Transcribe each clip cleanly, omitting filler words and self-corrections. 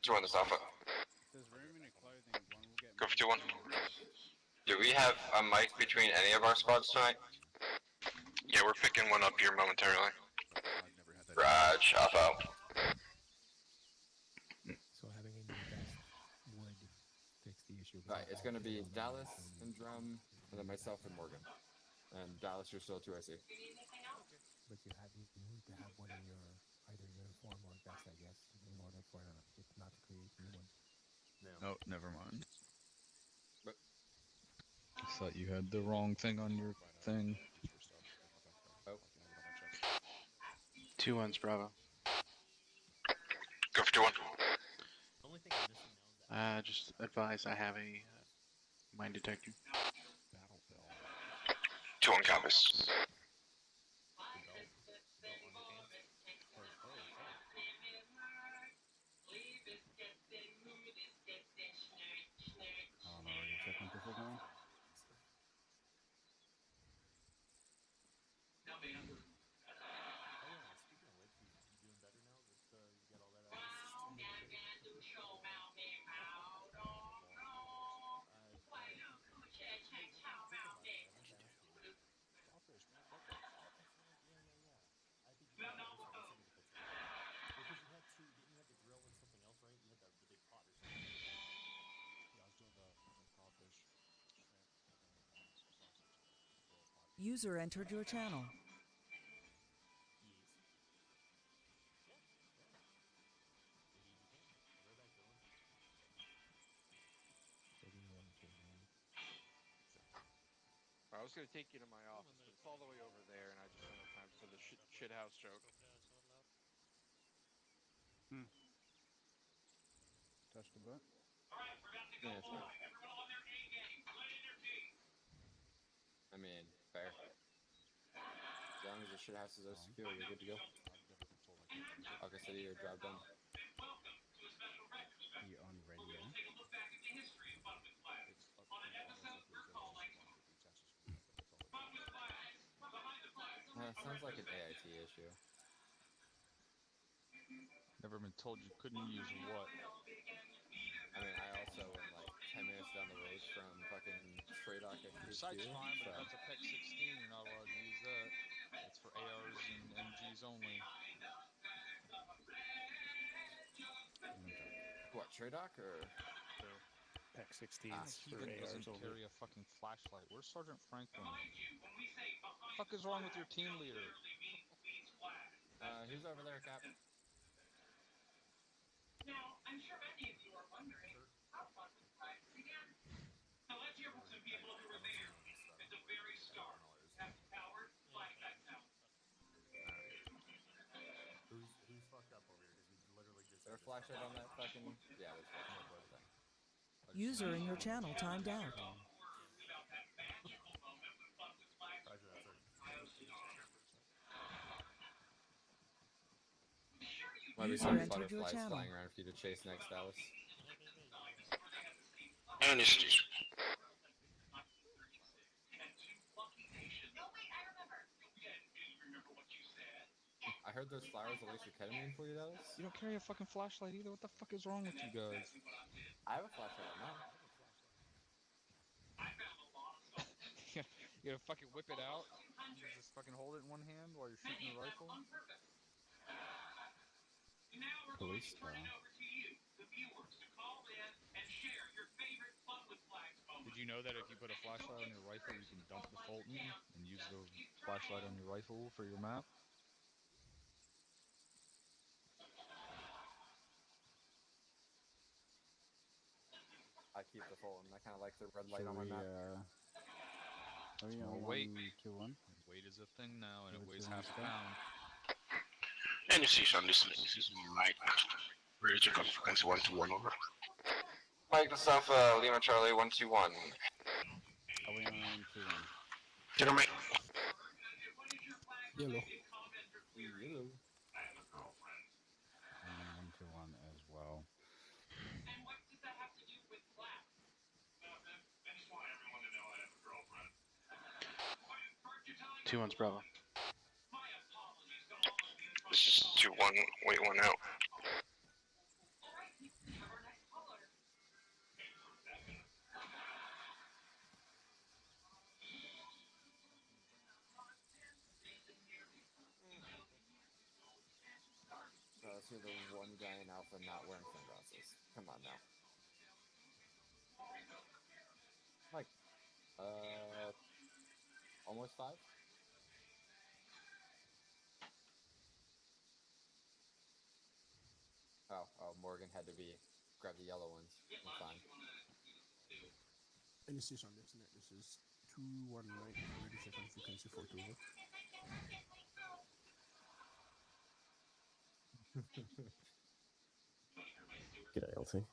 Do you want this alpha? There's room in your clothing. One will get. Go for 2-1. Do we have a mic between any of our squads tonight? Yeah, we're picking one up here momentarily. I've never had that. Raj, alpha out. So having a new vest would fix the issue. Right, it's going to be Dallas and Drum, and then myself and Morgan. And Dallas, you're still 2IC. But you need to have one in your either uniform or vest, I guess, in order for it not to create a new one. Oh, never mind. But I thought you had the wrong thing on your thing. Oh. 2-1's Bravo. Go for 2-1. The only thing I'm missing now is Just advise I have a mine detector. 2-1 copies. Oh no, are you checking for signal? speaking of which, you doing better now that you got all that out of the system? I think you got it. I'll send you the picture. Because you had two, didn't you have the grill and something else, right? You had the big pot or something. Yeah, I was doing the crawfish, shrimp, sausage, grill pot. User entered your channel. Yes. Yeah. Indeed you can. I'll be right back, Dylan. I was going to take you to my office, but it's all the way over there, and I just don't have time for the shit house joke. Touch the butt. Alright, we're about to go live. Everyone on their A game. Good energy. I mean, fair. As long as the shit houses are secure, you're good to go. Okay, so your job done. You on radio? Sounds like an AIT issue. Never been told you couldn't use what. I mean, I also am like 10 minutes down the road from fucking Tradoc at Site's HQ, fine, but so. that's a PEC 16. You're not allowed to use that. That's for ARs and MGs only. What, Tradoc or? PEC 16s for Heathen ARs doesn't only. carry a fucking flashlight. Where's Sergeant Franklin? What the fuck is wrong with your team leader? Who's over there, Cap? Now, I'm sure many of you are wondering how fun was Flags began. Now let's hear from some people who were there at the very start. Captain Howard, flag guys out. Who's fucked up over here? Because we literally just. Is there a flashlight on that fucking? Yeah, there's a flashlight. User in your channel timed out. Roger that, sir. Might be User some entered your butterflies channel. flying around for you to chase next, Dallas. And it's just. I heard those flowers will lace your ketamine for you, Dallas. You don't carry a fucking flashlight either. What the fuck is wrong with you guys? I have a flashlight on mine. You gotta fucking whip it out. You just fucking hold it in one hand while you're shooting the rifle. Police style. Did you know that if you put a flashlight on your rifle, you can dump the Fulton and use the flashlight on your rifle for your map? I keep the Fulton. I kind of like the red light on my map. Are we Small on weight. 1-2-1? Weight is a thing now, and it Give it weighs to half a Mr. pound. And you see some this is Mike. Ready to come frequency 121 over. Mike, this Alpha, Lima Charlie 121. Are we on 2-1? Get him, Mike. Yellow. Yellow. I'm 1-2-1 as well. And what does that have to do with Flags? I just want everyone to know I have a girlfriend. 2-1's Bravo. My apologies to all of you. This is 2-1. wait one out. Let's hear the one guy in Alpha not wearing sunglasses. Come on now. Like, almost 5? Oh, Morgan had to grab the yellow ones. I'm fine. Any station on this net, this is 2-1 right, ready check on frequency 4 to over. G'day, LT.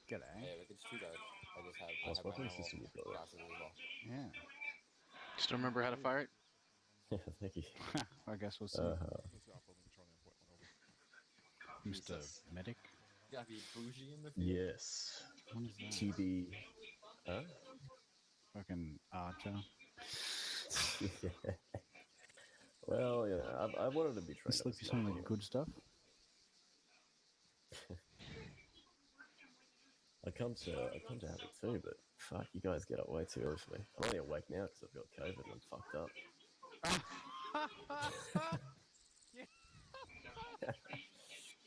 G'day. Hey, look, it's 2 guard. I just have, Nice I have my weapon normal system you've got there. glasses as well. Yeah. Still remember how to fire it? Yeah, thank you. I guess we'll see. Mr. Medic. You gotta be bougie in the field. Yes. What is that? TB. Huh? Fucking Archer. Yeah. Well, you know, I wanted to be trained. This looks like some of the good stuff. I come to Havoc too, but fuck, you guys get up way too early for me. I'm only awake now because I've got COVID and I'm fucked up.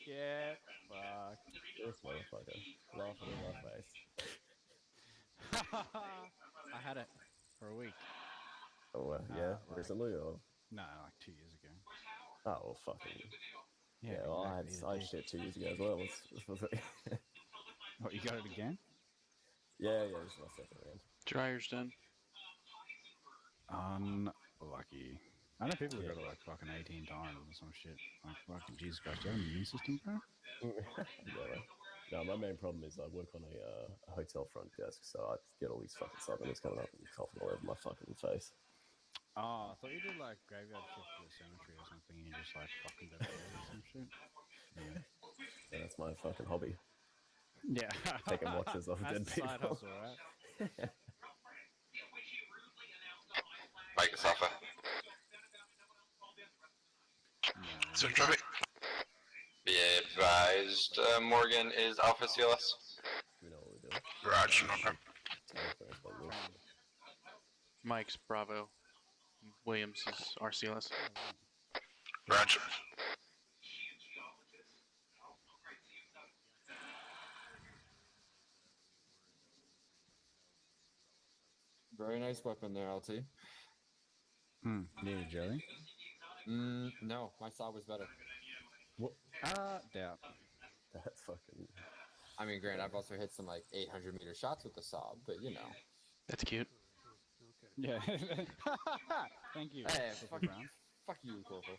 Yeah, fuck. This motherfucker laughing in my face. I had it for a week. Oh, yeah, recently or? No, like 2 years ago. Oh, well, fucking. Yeah, well, exactly, I had shit 2 years ago as well. What, you got it again? Yeah, this is my second round. Dryer's done. Unlucky. I know people who got it like fucking 18 times or some shit. Like, fucking Jesus Christ, do you have an immune system, bro? Yeah. No, my main problem is I work on a hotel front desk, so I get all these fucking southerners coming up and coughing all over my fucking face. Oh, I thought you did like graveyard shift to the cemetery or something and you just like fucking dead or some shit. Yeah. Yeah, that's my fucking hobby. Yeah. Taking watches of dead people. Side hustle, right? Mike is Alpha. So traffic. Be advised, Morgan is Alpha CLS. We know what we're doing. Garage. Okay. Mike's Bravo. Williams is RCLS. Garage. Very nice weapon there, LT. Need a jelly? No, my saw was better. What? Doubt. That's fucking. I mean, granted, I've also hit some like 800-meter shots with the saw, but you know. That's cute. Yeah. Thank you. Hey, fuck you, Corporal.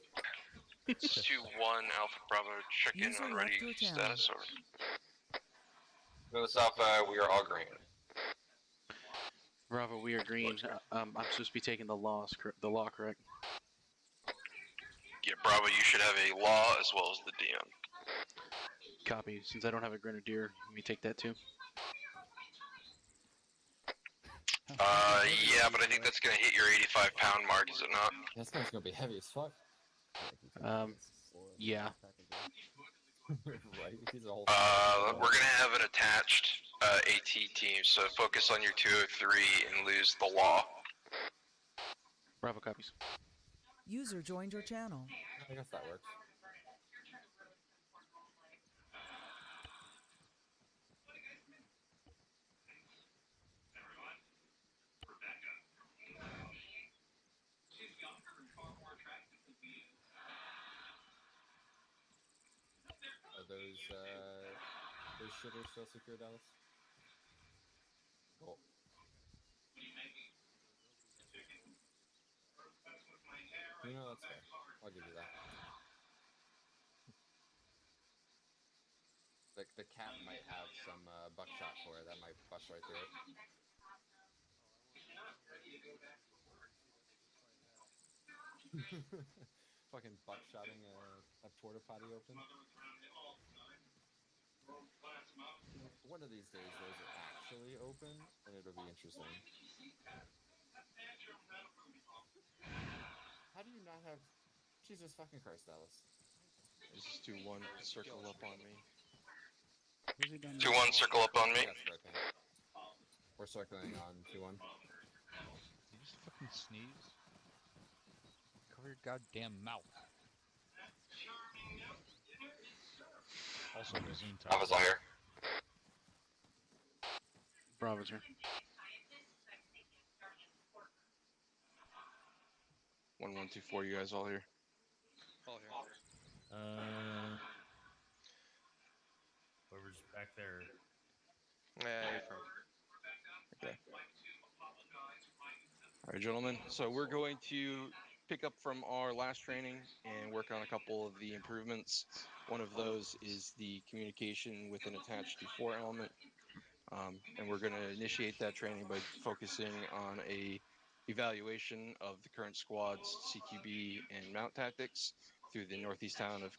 It's 2-1 Alpha Bravo. Check in User on left ready your channel. status or. Willis Alpha, we are all green. Bravo, we are green. I'm supposed to be taking the law, correct? Yeah, Bravo, you should have a law as well as the DM. Copy. Since I don't have a grenadier, let me take that too. Yeah, but I think that's gonna hit your 85-pound mark, is it not? That's gonna be heavy as fuck. Yeah. Right? He's a whole We're gonna have an attached AT team, so focus on your 203 and lose the law. Bravo copies. User joined your channel. I guess that works. Are those shitters still secure, Dallas? Cool. You know, that's fair. I'll give you that. The cat might have some buckshot for it. That might bust right through it. Fucking buckshotting a porta potty open. One of these days, those are actually open, and it'll be interesting. How do you not have... Jesus fucking Christ, Dallas. This is 2-1. Circle up on me. Who's he done? 2-1, circle up on me. Yeah, spray paint. We're circling on 2-1. You just fucking sneeze. Cover your goddamn mouth. Also, Gazoon I was all here. Bravo's here. 1124, you guys all here? All here. Whoever's back there. Yeah, from. Okay. All right, gentlemen. So we're going to pick up from our last training and work on a couple of the improvements. One of those is the communication with an attached D4 element. And we're going to initiate that training by focusing on a evaluation of the current squad's CQB and mount tactics through the northeast town of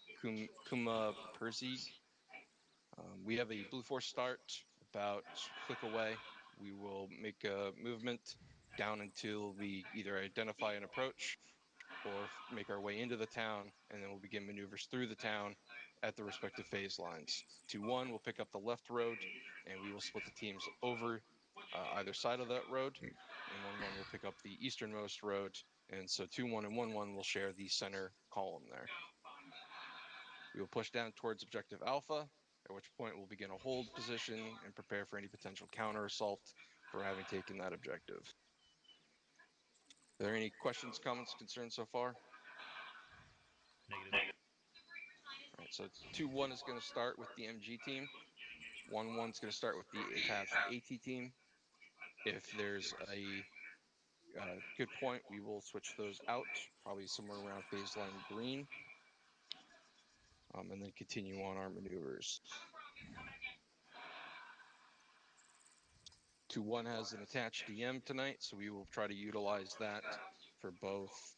Kuma Persi. We have a Blue Force start about a click away. We will make a movement down until we either identify an approach or make our way into the town, and then we'll begin maneuvers through the town at the respective phase lines. 2-1 will pick up the left road, and we will split the teams over either side of that road, and 1-1 will pick up the easternmost road, and so 2-1 and 1-1 will share the center column there. We will push down towards objective Alpha, at which point we'll begin a hold position and prepare for any potential counter assault for having taken that objective. Are there any questions, comments, concerns so far? Negative. All right, so 2-1 is going to start with the MG team. 1-1 is going to start with the attached AT team. If there's a good point, we will switch those out, probably somewhere around phase line green, and then continue on our maneuvers. 2-1 has an attached DM tonight, so we will try to utilize that for both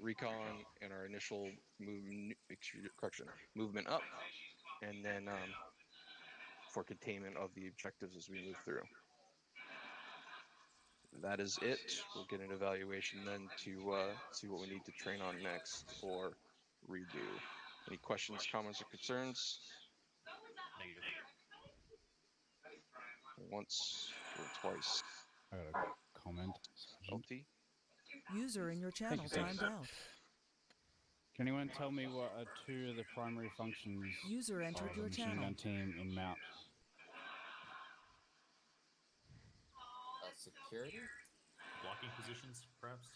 recon and our initial movement up, and then for containment of the objectives as we move through. That is it. We'll get an evaluation then to see what we need to train on next or redo. Any questions, comments, or concerns? Negative. Once or twice. I got a comment. LT? User in your channel Thank you, timed out. Can anyone tell me what are two of the primary functions User entered of your a machine channel. gun team in Mount? Security? Blocking positions, perhaps?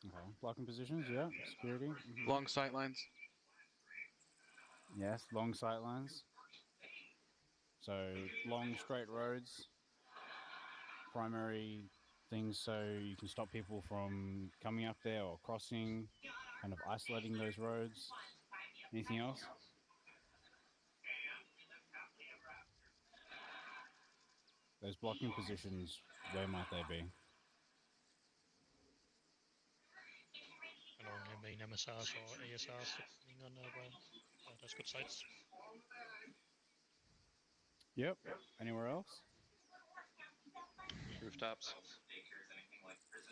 Okay. Blocking positions, yeah. Security. Mhm. Long sight lines. Yes, long sight lines. So long straight roads. Primary things so you can stop people from coming up there or crossing, kind of isolating those roads. Anything else? Those blocking positions, where might they be? Along the main MSRs or ASRs depending on where there's good sites. Yep. Anywhere else? Rooftops.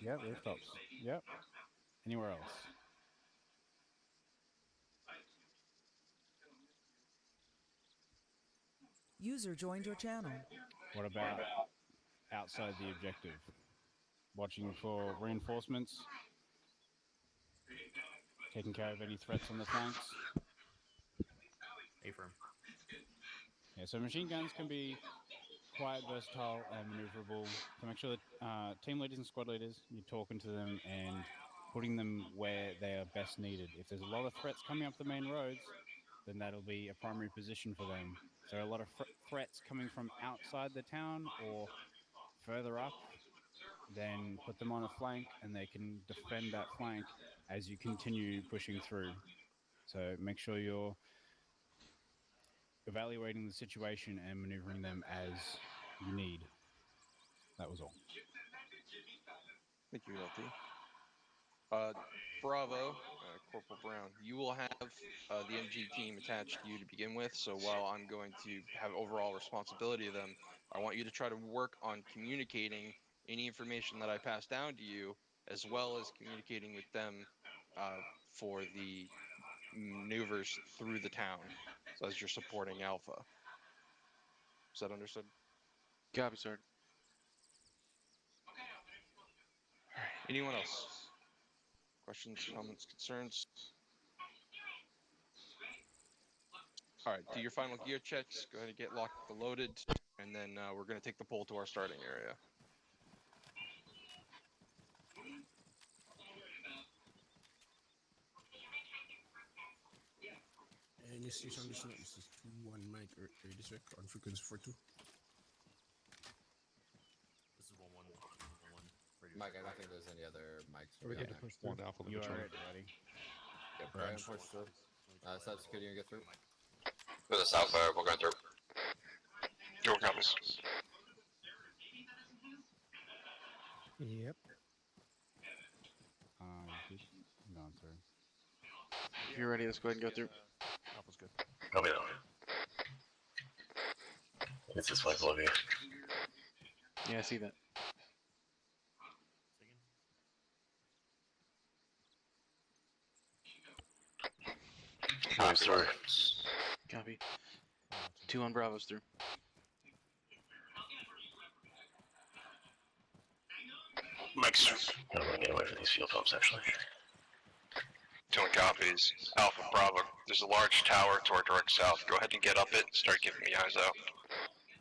Yep, rooftops. Yep. Anywhere else? User joined your channel. What about outside the objective? Watching for reinforcements? Taking care of any threats on the flanks? A-firm. Yeah, so machine guns can be quite versatile and maneuverable. So make sure that team leaders and squad leaders, you're talking to them and putting them where they are best needed. If there's a lot of threats coming up the main roads, then that'll be a primary position for them. If there are a lot of threats coming from outside the town or further up, then put them on a flank and they can defend that flank as you continue pushing through. So make sure you're evaluating the situation and maneuvering them as you need. That was all. Thank you, LT. Bravo, Corporal Brown, you will have the MG team attached to you to begin with, so while I'm going to have overall responsibility of them, I want you to try to work on communicating any information that I pass down to you, as well as communicating with them for the maneuvers through the town, so as you're supporting Alpha. Is that understood? Copy, sir. Anyone else? Questions, comments, concerns? Alright, do your final gear checks, go ahead and get locked and loaded, and then we're going to take the pole to our starting area. And this is this is 2-1 Mike this week on frequency 42. This is 1-1. Mike, I don't think there's any other mics. We had to push one Alpha. You are it, buddy. Yep, go ahead and push through. Sub security, you get through. For the Alpha, we're going through. Your copies. Yep. Good. I'm going through. If you're ready, let's go ahead and go through. Alpha's good. Copy that. It's this way, below you. Yeah, I see that. Moves through. Copy. 2 on Bravo's through. Mike's through. I'm gonna get away from these fuel pumps, actually. 2 copies. Alpha Bravo. There's a large tower to our direct south. Go ahead and get up it. Start giving me eyes out.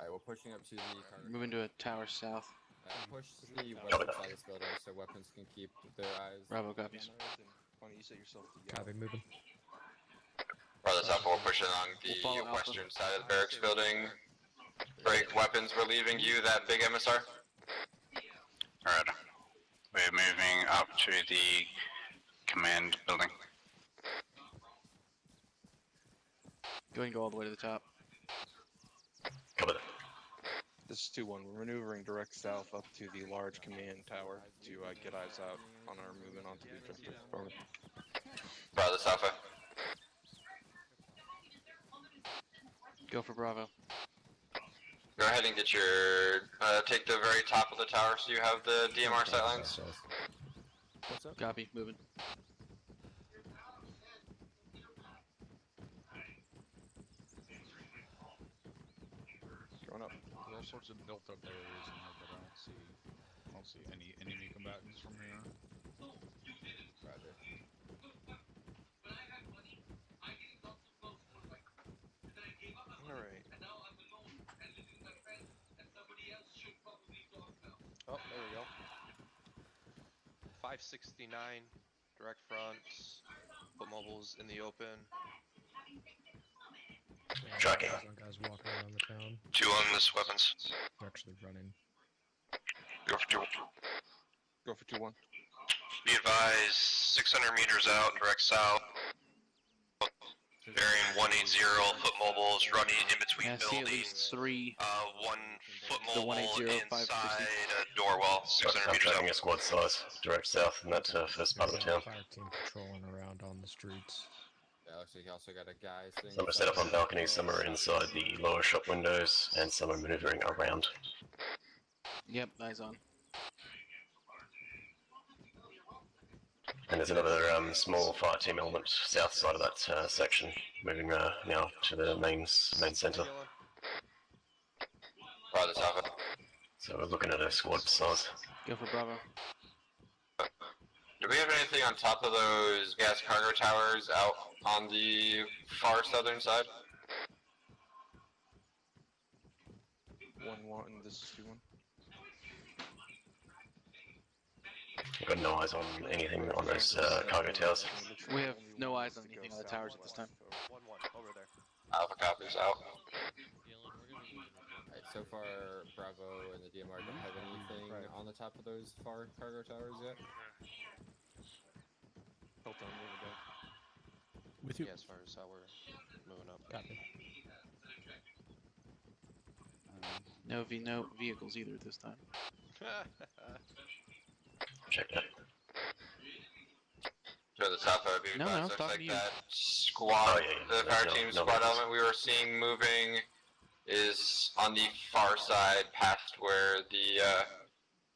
Alright, we're pushing up to the cargo. Moving to a tower south. Push the western side of this building so weapons can keep their eyes. Bravo copies. Why don't you set yourself to Copy, moving. Brother Alpha, we're pushing along We'll follow the Alpha. western side of the barracks building. Break weapons, we're leaving you that big MSR. Alright. We're moving up to the command building. Go ahead and go all the way to the top. Cover that. This is 2-1. We're maneuvering direct south up to the large command tower to get eyes out on our movement onto the objective. Over. Brother Alpha. Go for Bravo. Go ahead and get your, take the very top of the tower so you have the DMR sightlines. What's up? Copy, moving. Going up. There are all sorts of built-up areas in here, but I don't see any enemy combatants from here. Roger. Alright. Oh, there we go. 569, direct fronts, foot mobiles in the open. Tracking. Guys walking around the town. 2 on this weapons. They're actually running. Go for 2. Go for 2-1. Be advised, 600 meters out, direct south. Bearing 180, foot mobiles running in between Yeah, I see at buildings. least 3. 1 foot The mobile 180, inside 560. a door wall, 600 I'm meters tracking out. a squad size, direct south in that first part of the town. Fire team patrolling around on the streets. Yeah, looks like you also got a guy sitting. Some are set up on balconies, some are inside the lower shop windows, and some are maneuvering around. Yep, eyes on. And there's another small fire team element south side of that section, moving now to the main centre. Brother Alpha. So we're looking at a squad size. Go for Bravo. Do we have anything on top of those gas cargo towers out on the far southern side? 1-1. This is 2-1. We've got no eyes on anything on those cargo towers. We have no eyes on anything on the towers at this time. 1-1, over there. Alpha copies out. Alright, so far Bravo and the DMR don't have anything on the top of those far cargo towers yet. Hold on, moving down. With you. Yeah, as far as how we're moving up. Copy. No vehicles either this time. Check that. To the south, I would be No, advised. no, Looks talking like to you. that squad, Oh, yeah, the fire no- team no squad vehicles. element we were seeing moving is on the far side past where the,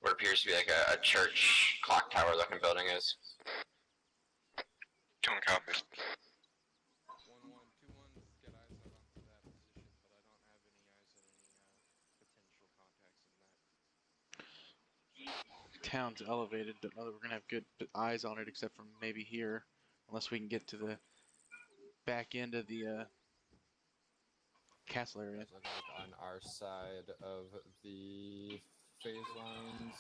what appears to be like a church clock tower looking building is. 2-1 copy. 1-1, 2-1, get eyes out onto that position, but I don't have any eyes on any potential contacts in that. Town's elevated. Don't know that we're gonna have good eyes on it, except for maybe here, unless we can get to the back end of the castle area. It's looking like on our side of the phase lines,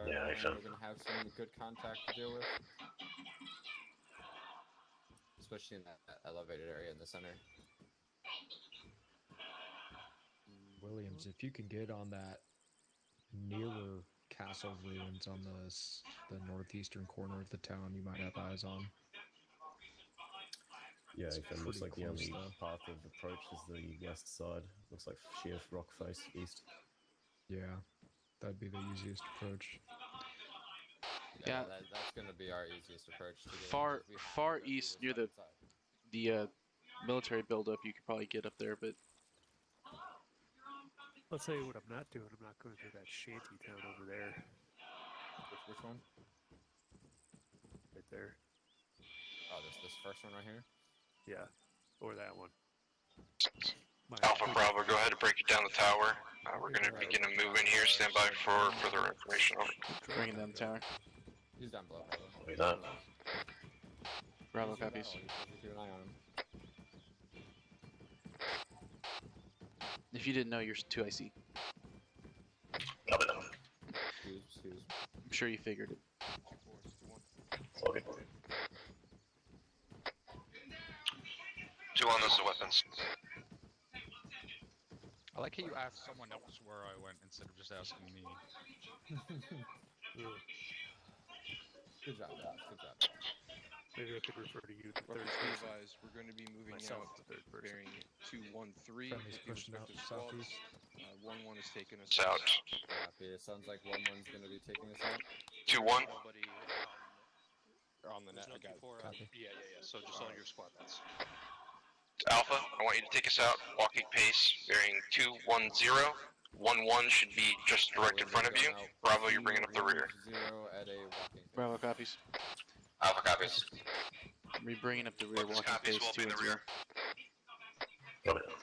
Yeah, I think we're going to have some good contact to deal with. Especially in that elevated area in the center. Williams, if you can get on that nearer castle ruins on the northeastern corner of the town, you might have eyes on. Yeah, It's it looks pretty like the close, only though. path of approach is the west side. Looks like sheer rock face east. Yeah, that'd be the easiest approach. Yeah, that's going to be our easiest approach to get far east near the military buildup. You could probably get up there, but I'll tell you what I'm not doing. I'm not going through that shanty town over there. Which one? Right there. Oh, this first one right here? Yeah, or that one. Alpha Bravo, go ahead and break it down the tower. We're going to begin to move in here. Stand by for further information. Over. bringing down the tower. He's down below. Wait, that. Bravo copies. Keep an eye on him. If you didn't know, you're 2IC. Copy that. Excuse. I'm sure you figured it. Okay. 2-1, those are weapons. I like how you asked someone else where I went instead of just asking me. Good job, Alex. Good job. Maybe I could refer to you, the third Weapons be person. advised, we're going to be moving Myself, out the third person. bearing 213 Friendly's with the pushing out respective squads. southeast. 1-1 is taking us South. Copy. It sounds like 1-1's going to be taking us out. 2-1. Nobody on the net. there's no I got it. Q4. Copy. Yeah. So just on your squad mats. Alpha, I want you to take us out, walking pace, bearing 210. 1-1 should be just direct in front of you. Bravo, you're bringing up the rear. 0 at a walking pace. Bravo copies. Alpha copies. We bringing up the rear Weapons walking copies pace will be 2 in and the 0. rear. Copy that.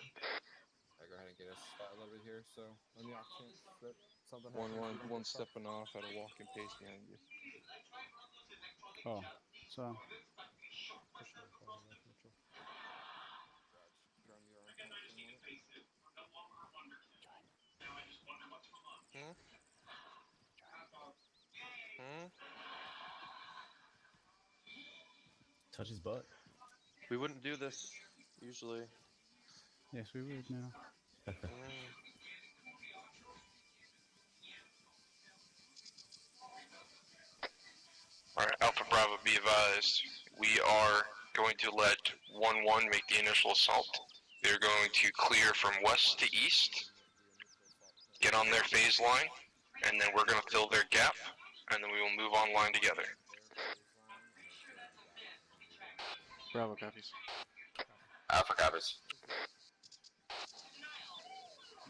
Alright, go ahead and get us a little bit here, so on the off chance that something 1-1, happens. one stepping off at a walking pace behind you. Oh, so Pushing in front of you, Mitchell. Drum your arm for a moment. Touch his butt. We wouldn't do this usually. yes, we would now. Alright, Alpha Bravo, be advised. We are going to let 1-1 make the initial assault. They're going to clear from west to east, get on their phase line, and then we're going to fill their gap, and then we will move online together. Bravo copies. Alpha copies.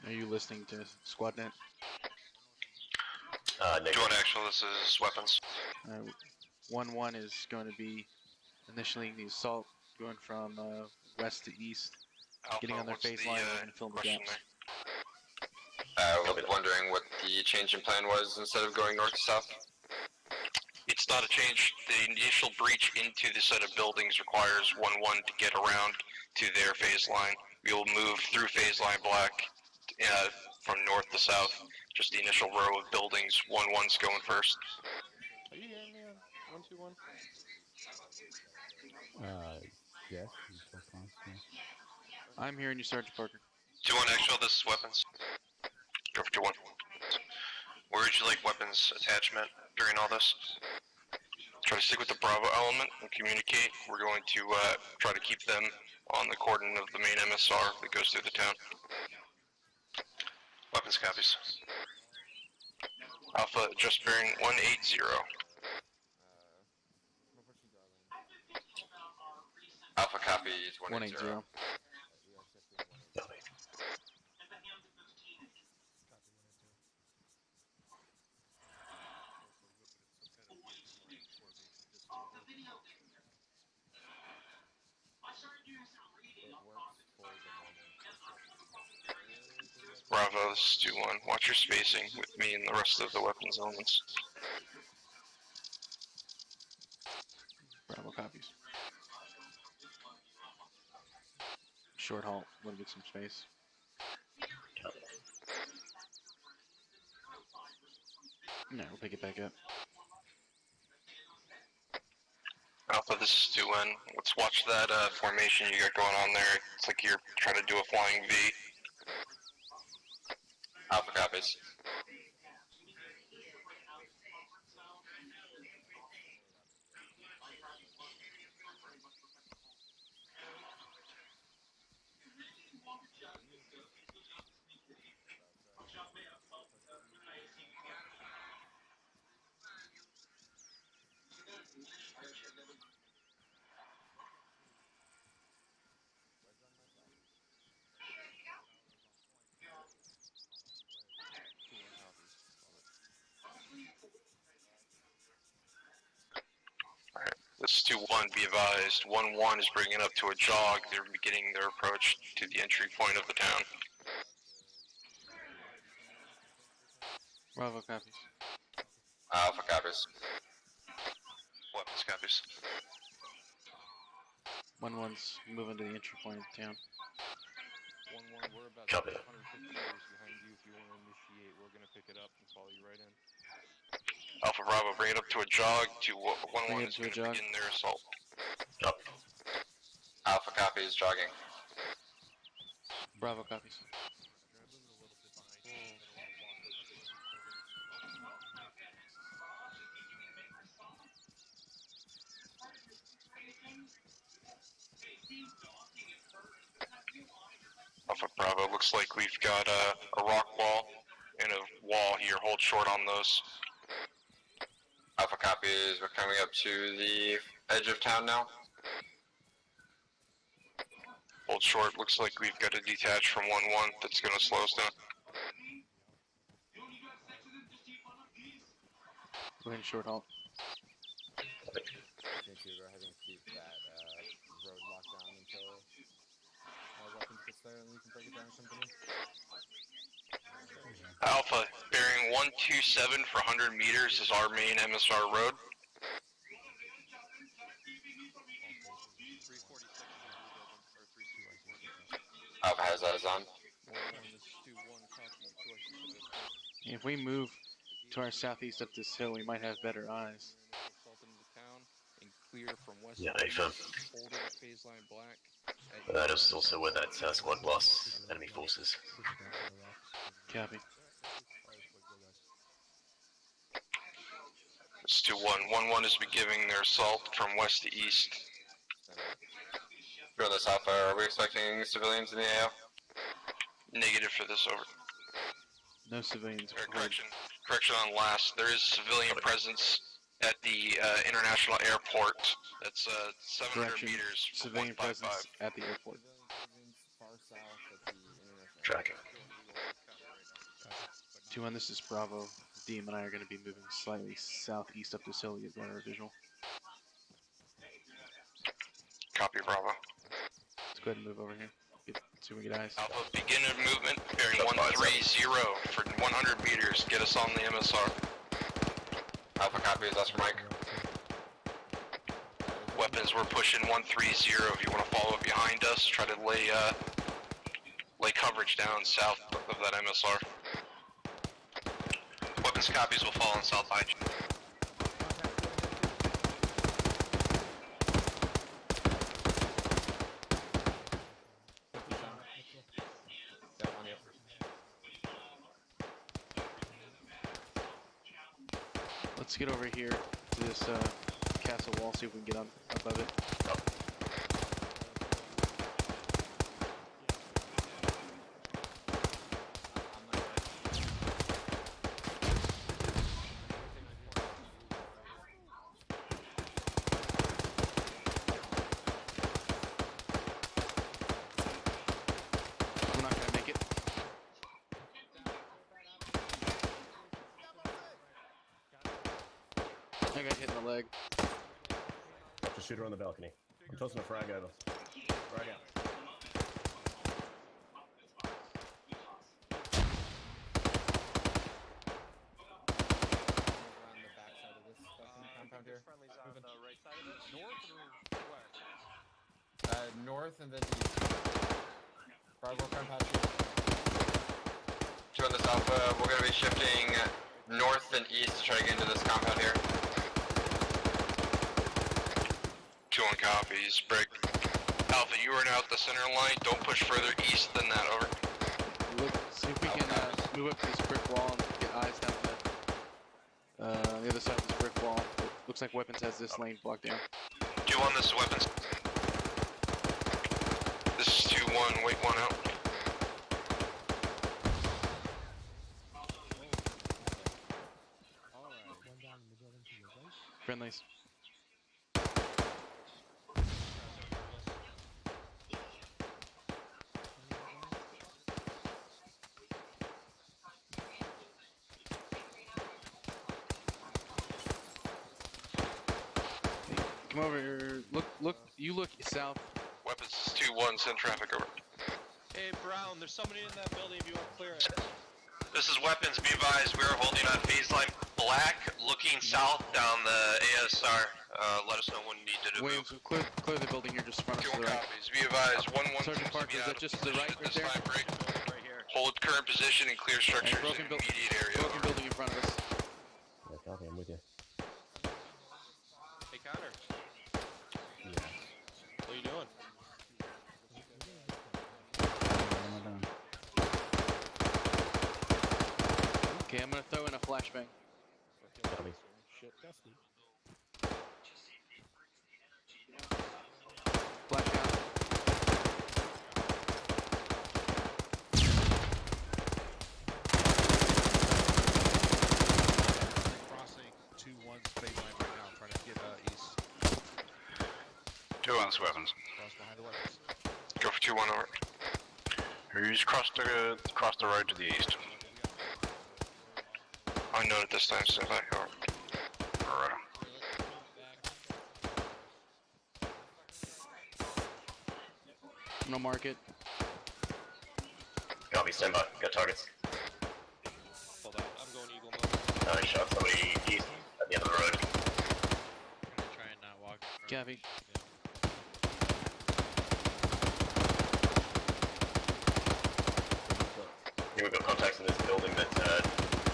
Are you listening to SquadNet? Do you want actual? This is weapons. 1-1 is going to be initially the assault going from west to east, Alpha, getting on their what's phase the, line and filling the question gaps. there? I was wondering what the change in plan was instead of going north to south. It's not a change. The initial breach into the set of buildings requires 1-1 to get around to their phase line. We will move through phase line black from north to south. Just the initial row of buildings. 1-1's going first. Are you hearing me on 121? Yes, you talk fast, yeah. I'm hearing you, Sergeant Parker. 2-1 actual, this is weapons. Go for 2-1. Where would you like weapons attachment during all this? Try to stick with the Bravo element and communicate. We're going to try to keep them on the coordinate of the main MSR that goes through the town. Weapons copies. Alpha, just bearing 180. Alpha copies 180. 180. Bravo, this is 2-1. Watch your spacing with me and the rest of the weapons elements. Bravo copies. Short halt. Want to get some space. No, we'll pick it back up. Alpha, this is 2-1. Let's watch that formation you got going on there. It's like you're trying to do a flying V. Alpha copies. This is 2-1, be advised. 1-1 is bringing up to a jog. They're beginning their approach to the entry point of the town. Bravo copies. Alpha copies. Weapons copies. 1-1's moving to the entry point of the town. 1-1, we're about Copy. 150 meters behind you. If you want to initiate, we're going to pick it up and follow you right in. Alpha Bravo, bring it up to a jog. 1-1 Bring it is to a going to jog. begin their assault. Copy. Alpha copies jogging. Bravo copies. Alpha Bravo, looks like we've got a rock wall and a wall here. Hold short on those. Alpha copies. We're coming up to the edge of town now. Hold short. Looks like we've got a detach from 1-1 that's going to slow us down. Go ahead and short halt. I think you go ahead and keep that road locked down until weapons gets there and we can break it down company. Alpha, bearing 127 for 100 meters is our main MSR road. 346 Alpha has eyes on. 1-1, this is 2-1, copy. 2 If we move to our southeast up this hill, we might have better eyes. assault into the town and clear from west Yeah, to Nathan. east, holding phase line black. But that is also where that squad lost enemy forces. Copy. It's 2-1. 1-1 is beginning their assault from west to east. Drill this Alpha. Are we expecting civilians in the AO? Negative for this, over. No civilians. Correction on last. There is civilian presence at the international airport. That's 700 Correction. meters. from Civilian 155. presence at the airport. Far south at the international. Tracking. 2-1, this is Bravo. DM and I are going to be moving slightly southeast up this hill to get better visual. Copy, Bravo. Let's go ahead and move over here. See if we get eyes. Alpha, begin a movement bearing 130 for 100 meters. Get us on the MSR. Alpha copies. That's for Mike. Weapons, we're pushing 130. If you want to follow behind us, try to lay coverage down south of that MSR. Weapons copies will fall on south behind you. Let's get over here to this castle wall, see if we can get on above it. We're not gonna make it. I got hit in the leg. Watch the shooter on the balcony. I'm tossing a frag over. Frag out. north and then east. Bravo, come past you. 2 on this Alpha, we're gonna be shifting north and east to try to get into this compound here. 2 on copies. Break. Alpha, you are now at the center line. Don't push further east than that. Over. Look, see if we can move up to this brick wall and get eyes down the other side of this brick wall. It looks like weapons has this lane blocked down. 2 on this weapons. This is 2-1. Wait 1 out. Friendlies. Come over here. Look. You look south. Weapons is 2-1. Send traffic over. Hey, Brown, there's somebody in that building if you want to clear it. This is weapons. Be advised, we are holding on phase line black, looking south down the ASR. Let us know when you need to move. Williams, clear the building here just in front of us to the right. Copies. Be advised, 1-1. Sergeant Parker, is that just to the right there? Right here. Hold current position and clear structures in immediate area. Broken building in front of us. Yeah, copy, I'm with you. Hey, Connor. Yeah. What are you doing? Okay, I'm gonna throw in a flashbang. Copy. Shit, Dusty. Flash out. Crossing 2-1's phase line right now. I'm trying to get east. 2 on this weapons. Cross behind the weapons. Go for 2-1 over. Who's crossed the road to the east? Unknown at this time, stand by. Over. Alright. I'm gonna mark it. Copy, stand by. Got targets. Hold on, I'm going Eagle mode. I shot somebody east at the end of the road. I'm gonna try and not walk. Copy. Here we've got contacts in this building that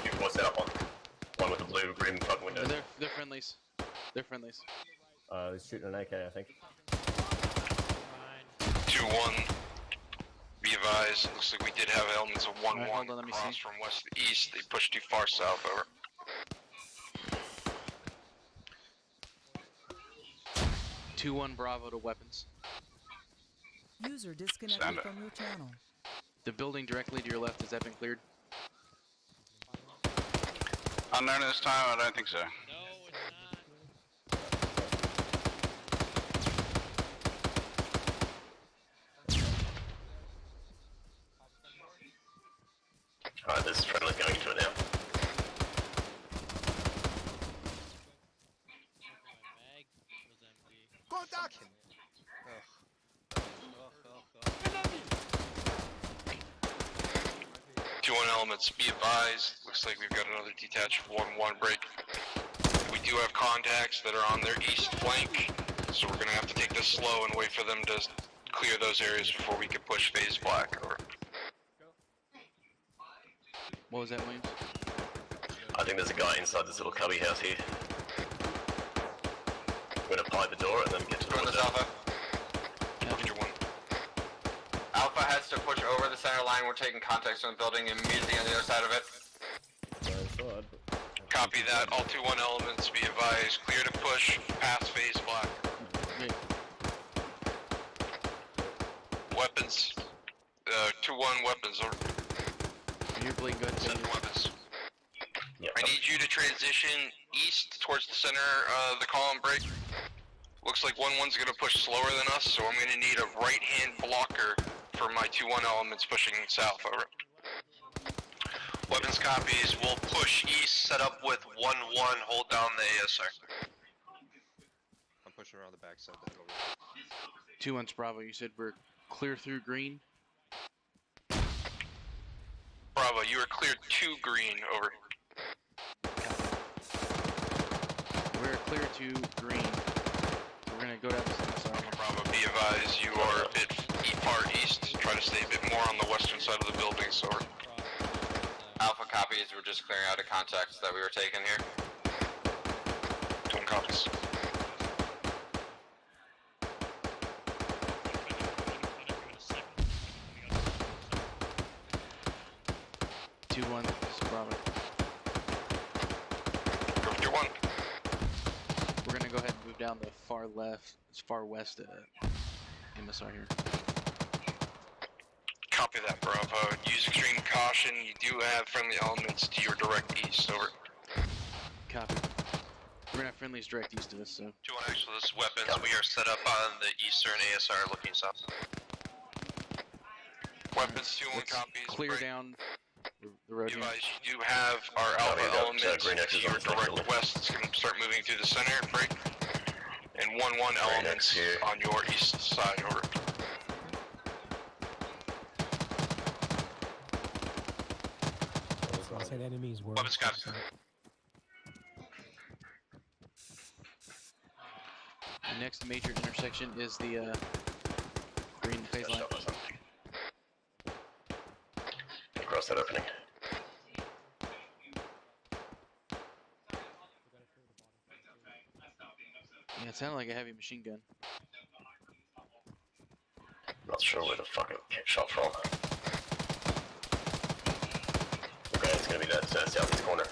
you can set up on. One with the blue rim fucking window. They're friendlies. They're friendlies. He's shooting an AK, I think. 2-1. Be advised, looks like we did have elements of 1-1 Alright, hold on, let me cross see. from west to east. They pushed too far south. Over. Two-1 Bravo to weapons. User disconnected Stand it. from your channel. The building directly to your left, has that been cleared? Unknown at this time? I don't think so. Alright, this friendly's going into it now. Contact! 2-1 elements, be advised. Looks like we've got another detached 1-1 break. We do have contacts that are on their east flank, so we're gonna have to take this slow and wait for them to clear those areas before we can push phase black. Over. What was that, Williams? I think there's a guy inside this little cubby house here. We're gonna ply the door and then get to the Join this window. Alpha. Alpha has to push over the center line. We're taking contacts from the building immediately on the other side of it. Copy that. All 2-1 elements, be advised. Clear to push past phase black. Weapons. 2-1 weapons. Over. You're bleeding good. Send weapons. I need you to transition east towards the center of the column break. Looks like 1-1's gonna push slower than us, so I'm gonna need a right-hand blocker for my 2-1 elements pushing south. Over. Weapons copies. We'll push east. Set up with 1-1. Hold down the ASR. I'm pushing around the backside. 2-1's Bravo. You said we're clear through green. Bravo, you are cleared to green. Over. We're clear to green. We're gonna go down the center side. Bravo, be advised, you are a bit far east. Try to stay a bit more on the western side of the building, so. Alpha copies, we're just clearing out of context that we were taking here. 2-1 copies. Two one. Bravo. Go for 2-1. We're gonna go ahead and move down the far left, far west MSR here. Copy that, Bravo. Use extreme caution. You do have friendly elements to your direct east. Over. Copy. We're gonna have friendlies direct east of us, so. 2-1 actual, this is weapons. We are set up on the eastern ASR looking south. Weapons, 2-1 copies. Clear break. down the road here. Advise you do have our alpha elements to your direct west. It's going to start moving through the center. Break. And 1-1 elements on your east side. Over. So I said enemies were. Weapons copies. The next major intersection is the green phase line. Across that opening. Yeah, it sounded like a heavy machine gun. Not sure where the fuck it shot from. Okay, it's gonna be that southeast corner.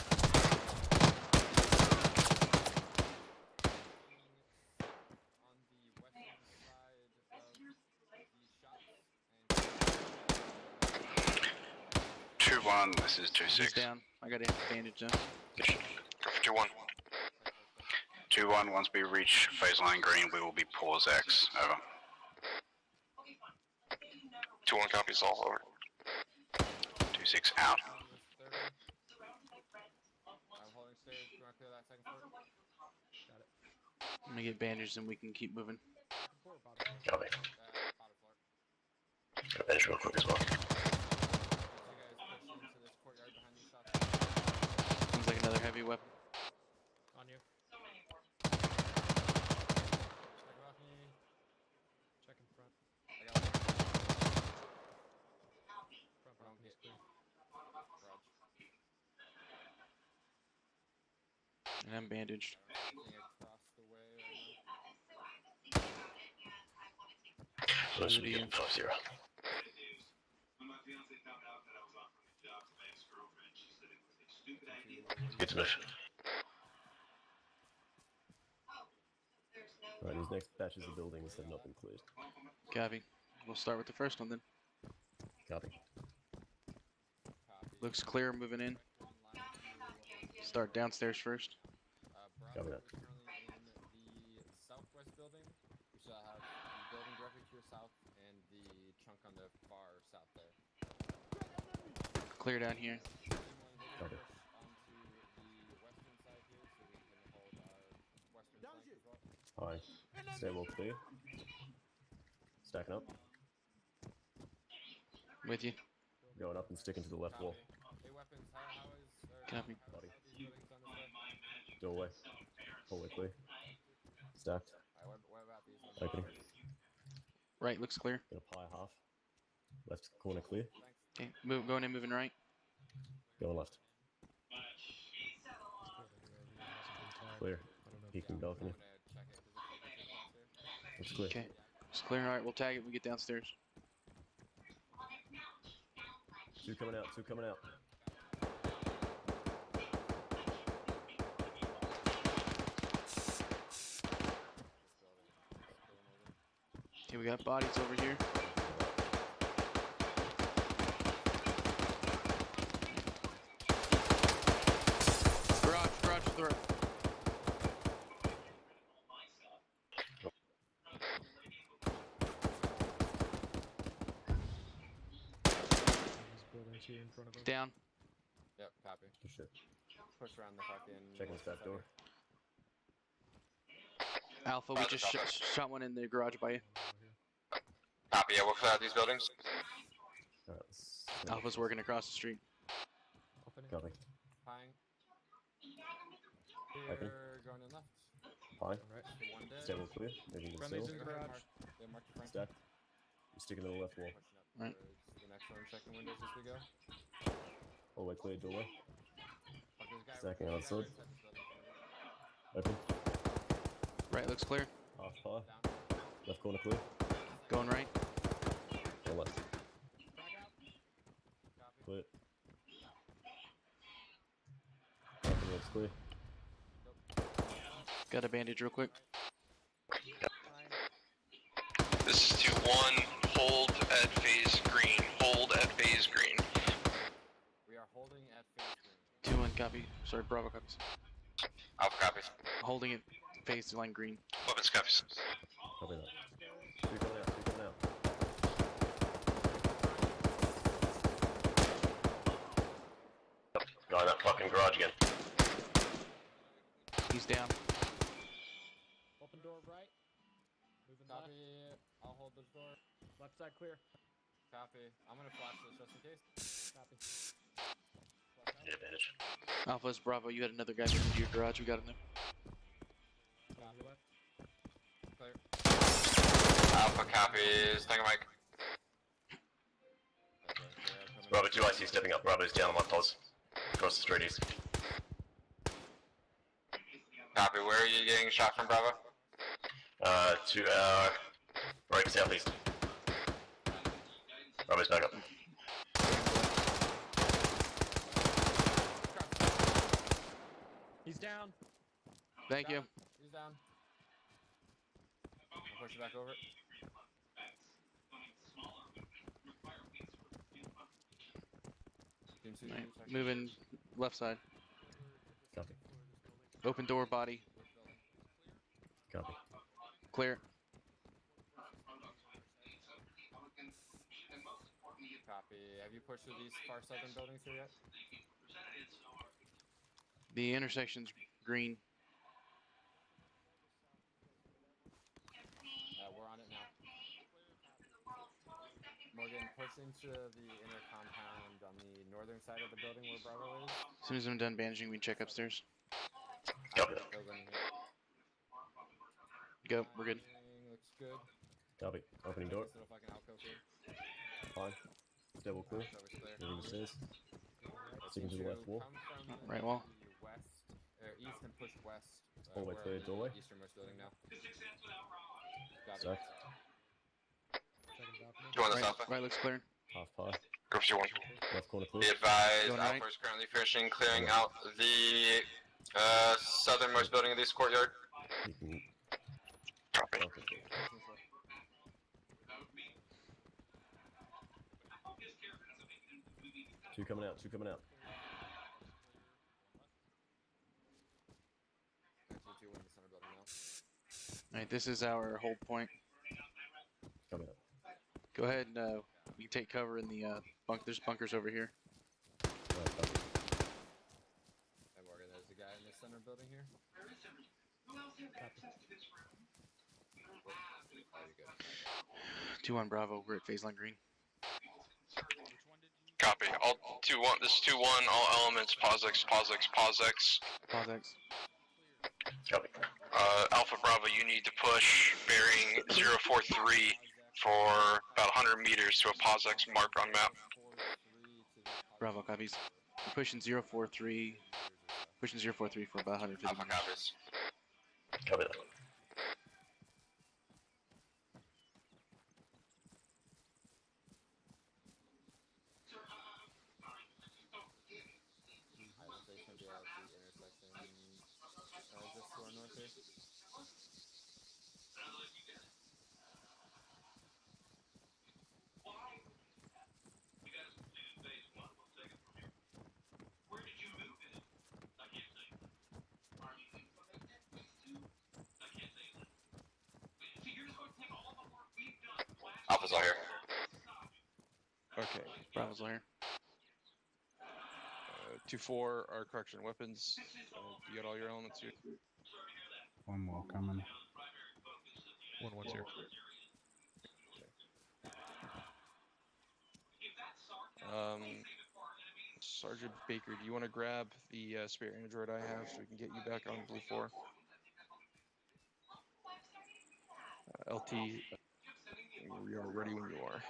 This is 2-6. He's down. I got advantage now. Go for 2-1. 2-1, once we reach phase line green, we will be pause X. Over. 2-1 copies all over. 2-6 out. I'm holding stairs. Do you want to clear that second floor? Got it. I'm gonna get bandaged and we can keep moving. Copy. Bottom floor. Got a bench real quick as well. You guys push into this courtyard behind these shots. Seems like another heavy weapon. On you. Check off me. Check in front. I got one. Front balcony's clear. Garage. And I'm bandaged. Looking across the way right now. So this will be getting 5-0. Good to move. Right, these next batches of buildings have not been cleared. Copy. We'll start with the first one then. Copy. Looks clear moving in. Start downstairs first. Copy that. We're currently in the southwest building, which have the building directly to your south and the chunk on the far south there. Clear down here. Copy. Onto the western side here so we can hold our western flank as well. Hi. Stairwell clear. Stacking up. With you. Going up and sticking to the left wall. Hey, weapons, how is... Copy. Body. these buildings on this way? Doorway. Hallway clear. Stacked. Alright, what about these ones? Opening. Right looks clear. Gonna pie half. Left corner clear. Okay, going in, moving right. Going left. Clear. Peeking balcony. Looks clear. Okay. It's clear. Alright, we'll tag it when we get downstairs. Two coming out. Two coming out. Okay, we got bodies over here. Garage door. In front of him. Down. Yep, copy. Good shit. Push around the fucking... Checking this back door. Alpha, we just shot one in the garage by you. Copy, yeah, we'll clear out these buildings. Alright, Alpha's working across the street. Copy. Pine. Open. Here, going in left. Fine. Right. One dead. Stable clear. Moving to the Friendly's cell. in garage. Yeah, mark your front. Stacked. I'm sticking to the left wall. Pushing up Right. towards the next one. Checking windows as we go. All the way clear. Doorway. Fuck, there's a guy, Stacking there's a guy outside. right inside this building. Open. Right looks clear. Half pie. Down. Left corner clear. Going right. Or left. Copy. Clear. Open left's clear. Got a bandage real quick. This is 2-1. Hold at phase green. Hold at phase green. We are holding at phase green. 2-1 copy. Sorry, Bravo copies. Alpha copies. Holding it phase line green. Weapons copies. Copy that. Two coming out. Two coming out. Guy in that fucking garage again. He's down. Open door right. Moving Copy. left. I'll hold this door. Left side clear. Copy. I'm gonna flash this just in case. Copy. Need advantage. Alpha's Bravo. You had another guy moving to your garage. We got him there. Going to your left. Clear. Alpha copies. Tango Mike. Bravo 2 IC stepping up. Bravo's down on my pause. Across the street east. Copy. Where are you getting shot from, Bravo? To right southeast. Bravo's back up. He's down. Thank you. He's down. I'll push it back over. Team two, Right. check. Moving left side. Copy. Open door body. Copy. Clear. Copy. Have you pushed through these far southern buildings here yet? The intersection's green. We're on it now. Morgan, push into the inner compound on the northern side of the building where Bravo is. As soon as I'm done bandaging, we can check upstairs. Copy. Building here. Go. We're good. Looks good. Copy. Opening door. This little fucking alcove here. Fine. Stable clear. That was clear. Moving the stairs. Let's Sticking to the left wall. come from Right wall. the west, east and push west. All the way we're clear, in the doorway. Easternmost building now. Got it. Stacked. Second balcony. You want this Right, Alpha? right looks clear. Half pie. Go for 2-1. Left corner Be clear. advised, Going Alpha right. is currently finishing clearing out the southernmost building of this courtyard. You can. Copy. Okay. Two coming out. Two coming out. Team two in the center building now. Alright, this is our hold point. Coming out. Go ahead and you can take cover in the there's bunkers over here. Right, copy. Hey Morgan, there's a guy in this center building here. Copy. 2-1 Bravo. We're at phase line green. Copy. All 2-1. This is 2-1. All elements. POSX. POSX. POSX. POSX. Copy. Alpha Bravo, you need to push bearing 043 for about 100 meters to a POSX mark on map. Bravo copies. We're pushing 043. Pushing 043 for about 150 Alpha meters. copies. Copy that. Alright, looks like it's gonna be at the intersection just to our north here. Alpha's all here. Okay. Bravo's all here. 2-4, our correction weapons. You got all your elements here? One more coming. 1-1's here. Sergeant Baker, do you want to grab the spare android I have so we can get you back on Blue 4? LT, we are ready when you are.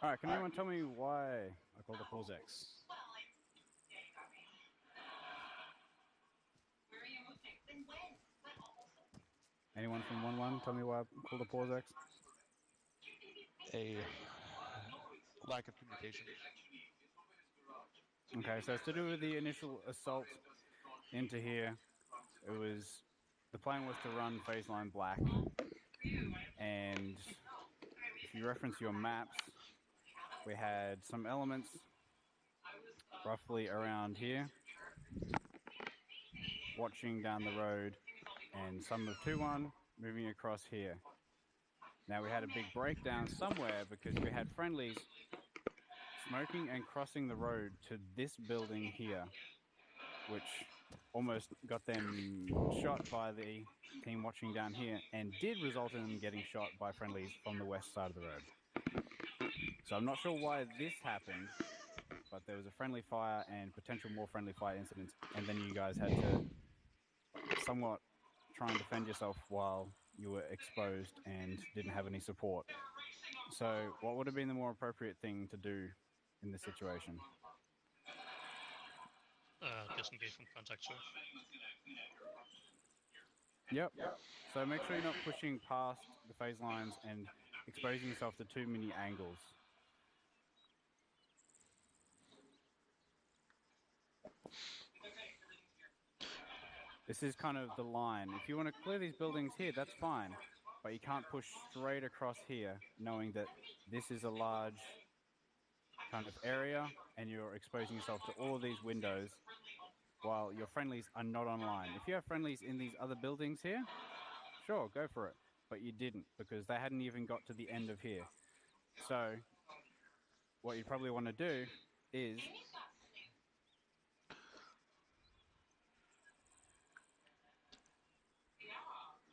All right, can anyone tell me why I called the pause X? Anyone from 1-1, tell me why I called the pause X? A lack of communication. Okay, so it's to do with the initial assault into here. It was, the plan was to run phase line black, and if you reference your maps, we had some elements roughly around here watching down the road, and some of 2-1 moving across here. Now we had a big breakdown somewhere because we had friendlies smoking and crossing the road to this building here, which almost got them shot by the team watching down here and did result in them getting shot by friendlies from the west side of the road. So I'm not sure why this happened, but there was a friendly fire and potential more friendly fire incidents, and then you guys had to somewhat try and defend yourself while you were exposed and didn't have any support. So what would have been the more appropriate thing to do in this situation? Disengage from contact, sir. Yep. So make sure you're not pushing past the phase lines and exposing yourself to too many angles. This is kind of the line. If you want to clear these buildings here, that's fine. But you can't push straight across here, knowing that this is a large kind of area and you're exposing yourself to all of these windows while your friendlies are not online. If you have friendlies in these other buildings here, sure, go for it. But you didn't, because they hadn't even got to the end of here. So what you probably want to do is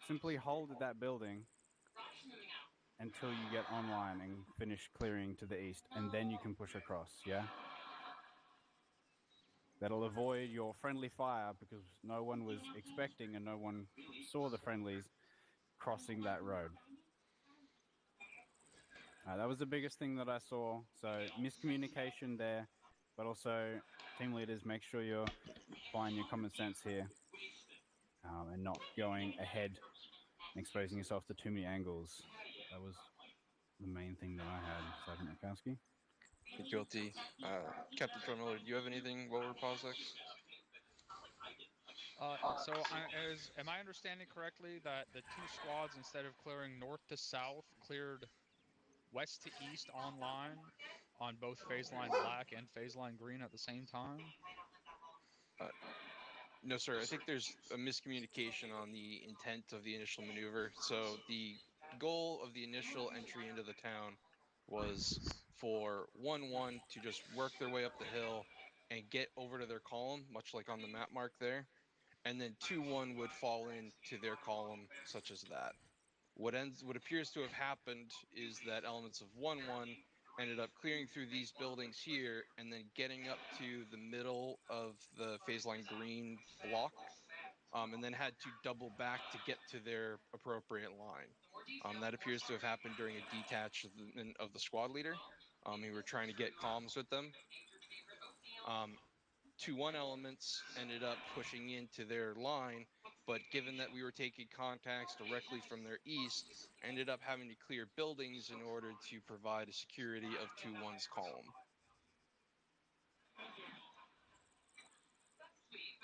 simply hold that building until you get online and finish clearing to the east, and then you can push across, yeah? That'll avoid your friendly fire because no one was expecting and no one saw the friendlies crossing that road. That was the biggest thing that I saw. So miscommunication there, but also team leaders, make sure you're applying your common sense here and not going ahead and exposing yourself to too many angles. That was the main thing that I had, Sergeant Murkowski. Guilty. Captain Troy Miller, do you have anything while we're pause X? Am I understanding correctly that the two squads, instead of clearing north to south, cleared west to east online on both phase line black and phase line green at the same time? No, sir. I think there's a miscommunication on the intent of the initial maneuver. So the goal of the initial entry into the town was for 1-1 to just work their way up the hill and get over to their column, much like on the map mark there. And then 2-1 would fall into their column, such as that. What appears to have happened is that elements of 1-1 ended up clearing through these buildings here and then getting up to the middle of the phase line green block, and then had to double back to get to their appropriate line. That appears to have happened during a detachment of the squad leader. We were trying to get comms with them. 2-1 elements ended up pushing into their line, but given that we were taking contacts directly from their east, ended up having to clear buildings in order to provide a security of 2-1's column.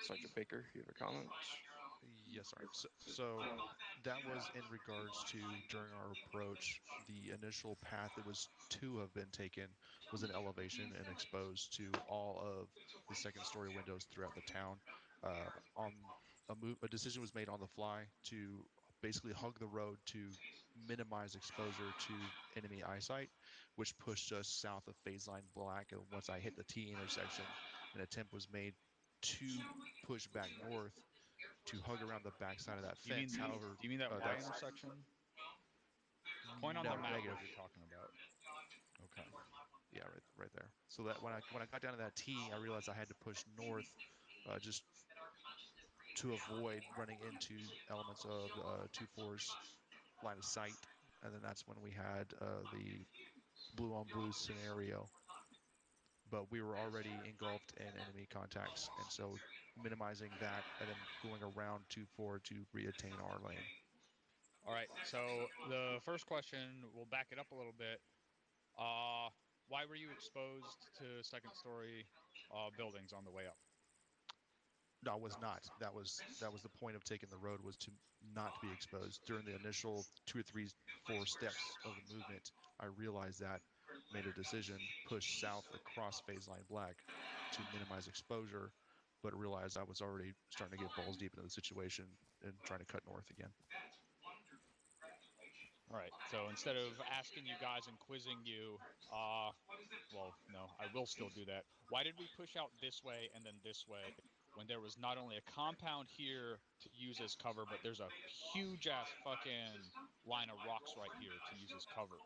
Sergeant Baker, you have a comment? Yes, sir. So that was in regards to, during our approach, the initial path that was to have been taken was an elevation and exposed to all of the second story windows throughout the town. A decision was made on the fly to basically hug the road to minimize exposure to enemy eyesight, which pushed us south of phase line black. And once I hit the T intersection, an attempt was made to push back north to hug around the backside of that fence. However, do you mean that Y that's intersection? Point on No, the map negative. what you're talking about. Okay. Yeah, right there. So that when I got down to that T, I realized I had to push north, just to avoid running into elements of 2-4's line of sight, and then that's when we had the blue on blue scenario. But we were already engulfed in enemy contacts, and so minimizing that and then going around 2-4 to reattain our lane. All right, so the first question, we'll back it up a little bit. Why were you exposed to second story buildings on the way up? No, I was not. That was the point of taking the road, was to not be exposed. During the initial 2 or 3, 4 steps of the movement, I realized that, made a decision, push south across phase line black to minimize exposure, but realized I was already starting to get balls deep into the situation and trying to cut north again. All right, so instead of asking you guys and quizzing you, well, no, I will still do that. Why did we push out this way and then this way when there was not only a compound here to use as cover, but there's a huge-ass fucking line of rocks right here to use as cover?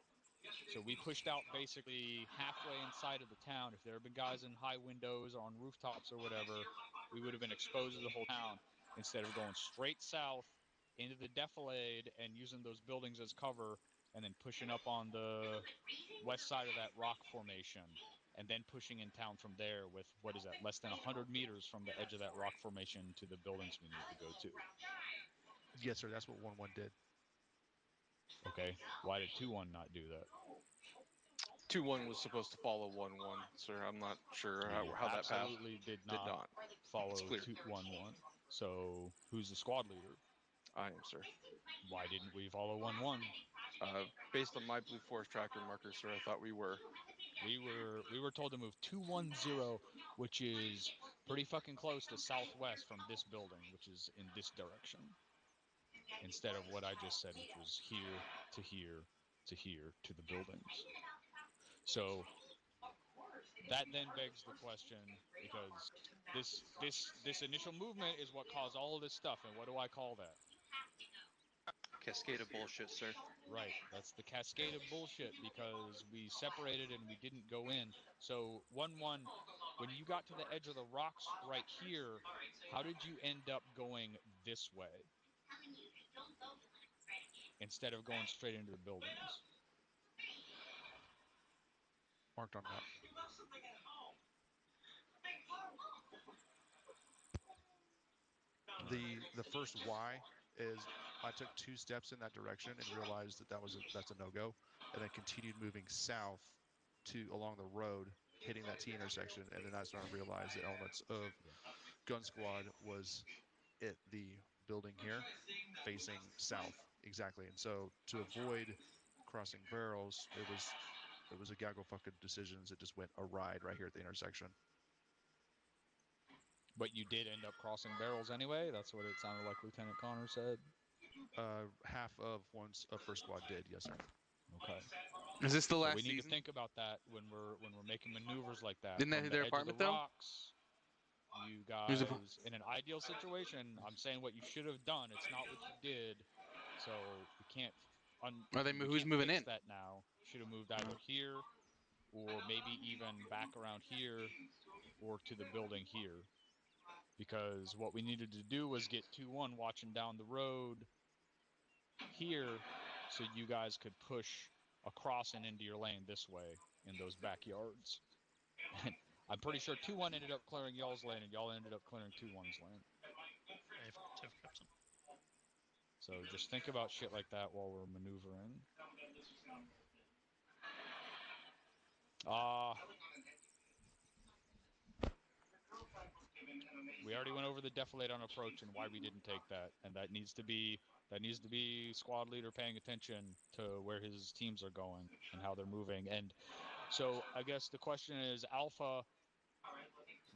So we pushed out basically halfway inside of the town. If there had been guys in high windows or on rooftops or whatever, we would have been exposed to the whole town instead of going straight south into the defilade and using those buildings as cover and then pushing up on the west side of that rock formation and then pushing in town from there with, what is that, less than 100 meters from the edge of that rock formation to the buildings we need to go to. Yes, sir, that's what 1-1 did. Okay, why did 2-1 not do that? 2-1 was supposed to follow 1-1, sir. I'm not sure how that passed. Absolutely did not follow 2-1-1. So who's the squad leader? I am, sir. Why didn't we follow 1-1? Based on my Blue Forest tracker marker, sir, I thought we were. We were told to move 210, which is pretty fucking close to southwest from this building, which is in this direction, instead of what I just said, which was here to here to here to the buildings. So that then begs the question, because this initial movement is what caused all of this stuff, and what do I call that? Cascade of bullshit, sir. Right, that's the cascade of bullshit, because we separated and we didn't go in. So 1-1, when you got to the edge of the rocks right here, how did you end up going this way instead of going straight into the buildings? Marked on map. The first why is I took 2 steps in that direction and realized that that's a no-go, and then continued moving south to along the road, hitting that T intersection, and then that's when I realized the elements of Gun Squad was at the building here, facing south, exactly. And so to avoid crossing barrels, it was a gaggle fucking decisions that just went awry right here at the intersection. But you did end up crossing barrels anyway? That's what it sounded like Lieutenant Connor said? Half of first squad did, yes, sir. Okay. Is this the last we need season? to think about that when we're making maneuvers like that. Didn't they From hit the their edge apartment, of the though? rocks, you guys, in an ideal situation, I'm saying what you should have done. It's not what you did, so we can't. Who's moving in? That now. Should have moved either here, or maybe even back around here, or to the building here. Because what we needed to do was get 2-1 watching down the road here, so you guys could push across and into your lane this way in those backyards. And I'm pretty sure 2-1 ended up clearing y'all's lane, and y'all ended up clearing 2-1's lane. Affirmative, Captain. So just think about shit like that while we're maneuvering. We already went over the defilade on approach and why we didn't take that, and that needs to be squad leader paying attention to where his teams are going and how they're moving. And so I guess the question is, Alpha,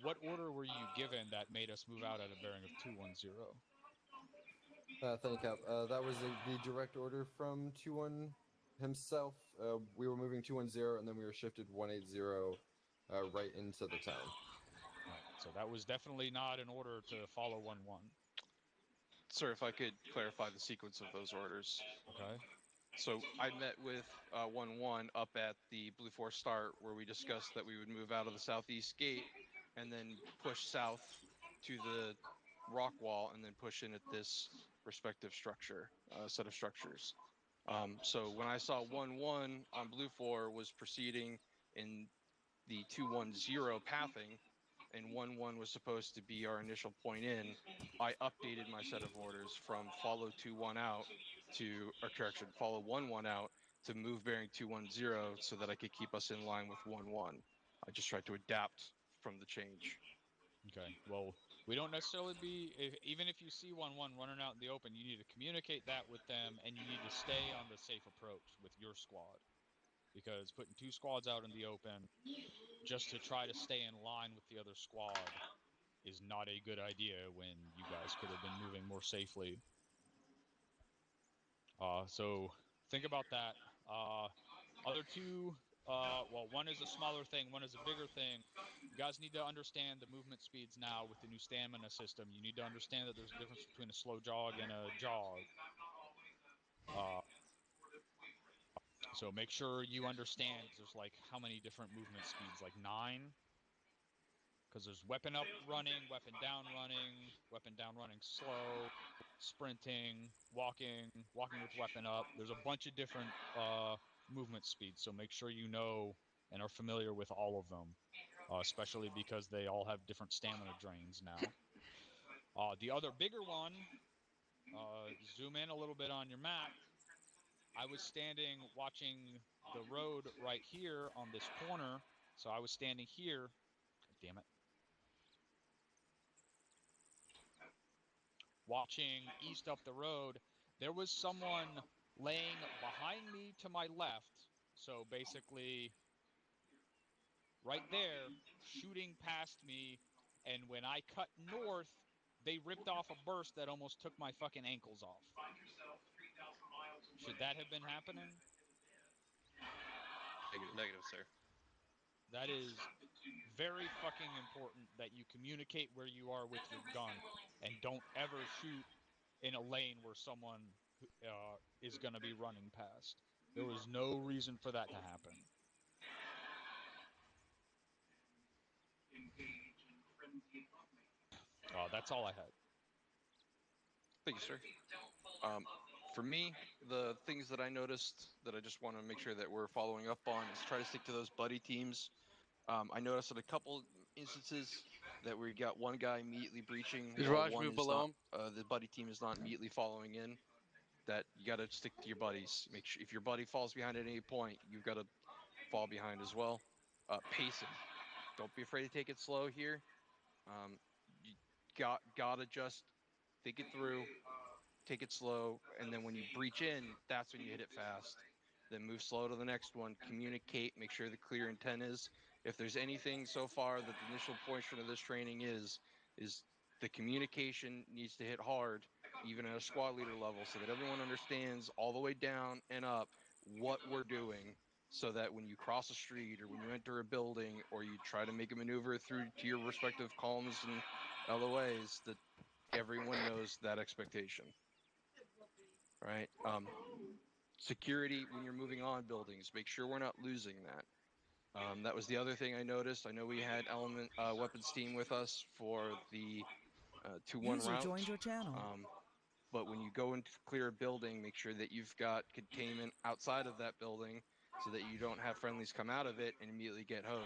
what order were you given that made us move out at a bearing of 210? Thank you, Cap. That was the direct order from 2-1 himself. We were moving 210, and then we were shifted 180 right into the town. Right. So that was definitely not an order to follow 1-1. Sir, if I could clarify the sequence of those orders. Okay. So I met with 1-1 up at the Blue Force start, where we discussed that we would move out of the southeast gate and then push south to the rock wall and then push in at this respective structure, set of structures. So when I saw 1-1 on Blue 4 was proceeding in the 2-1-0 pathing, and 1-1 was supposed to be our initial point in, I updated my set of orders from follow 2-1 out to, or correction, follow 1-1 out to move bearing 2-1-0 so that I could keep us in line with 1-1. I just tried to adapt from the change. Okay. Well, we don't necessarily even if you see 1-1 running out in the open, you need to communicate that with them, and you need to stay on the safe approach with your squad. Because putting 2 squads out in the open just to try to stay in line with the other squad is not a good idea when you guys could have been moving more safely. So think about that. Other 2, well, one is a smaller thing, one is a bigger thing. You guys need to understand the movement speeds now with the new stamina system. You need to understand that there's a difference between a slow jog and a jog. So make sure you understand there's like how many different movement speeds, like 9? Because there's weapon up running, weapon down running slow, sprinting, walking with weapon up. There's a bunch of different movement speeds, so make sure you know and are familiar with all of them, especially because they all have different stamina drains now. The other bigger one, zoom in a little bit on your map. I was standing watching the road right here on this corner, so I was standing here. God damn it. Watching east up the road, there was someone laying behind me to my left. So basically, right there, shooting past me. And when I cut north, they ripped off a burst that almost took my fucking ankles off. Should that have been happening? Negative, sir. That is very fucking important that you communicate where you are with your gun and don't ever shoot in a lane where someone is going to be running past. There was no reason for that to happen. That's all I had. Thank you, sir. For me, the things that I noticed that I just want to make sure that we're following up on is try to stick to those buddy teams. I noticed in a couple instances that we got one guy immediately breaching Did while Raj one move is below not, the buddy team is not immediately following in. That you got to stick to your buddies. Make sure if your buddy falls behind at any point, you've got to fall behind as well. Pacing. Don't be afraid to take it slow here. You gotta just think it through, take it slow, and then when you breach in, that's when you hit it fast. Then move slow to the next one, communicate, make sure the clear intent is. If there's anything so far that the initial portion of this training is the communication needs to hit hard, even at a squad leader level, so that everyone understands all the way down and up what we're doing, so that when you cross a street or when you enter a building or you try to make a maneuver through to your respective columns and LOAs, that everyone knows that expectation. Right? Security when you're moving on buildings, make sure we're not losing that. That was the other thing I noticed. I know we had element weapons team with us for the 2-1 User route. joined your channel. But when you go into clear a building, make sure that you've got containment outside of that building so that you don't have friendlies come out of it and immediately get hosed.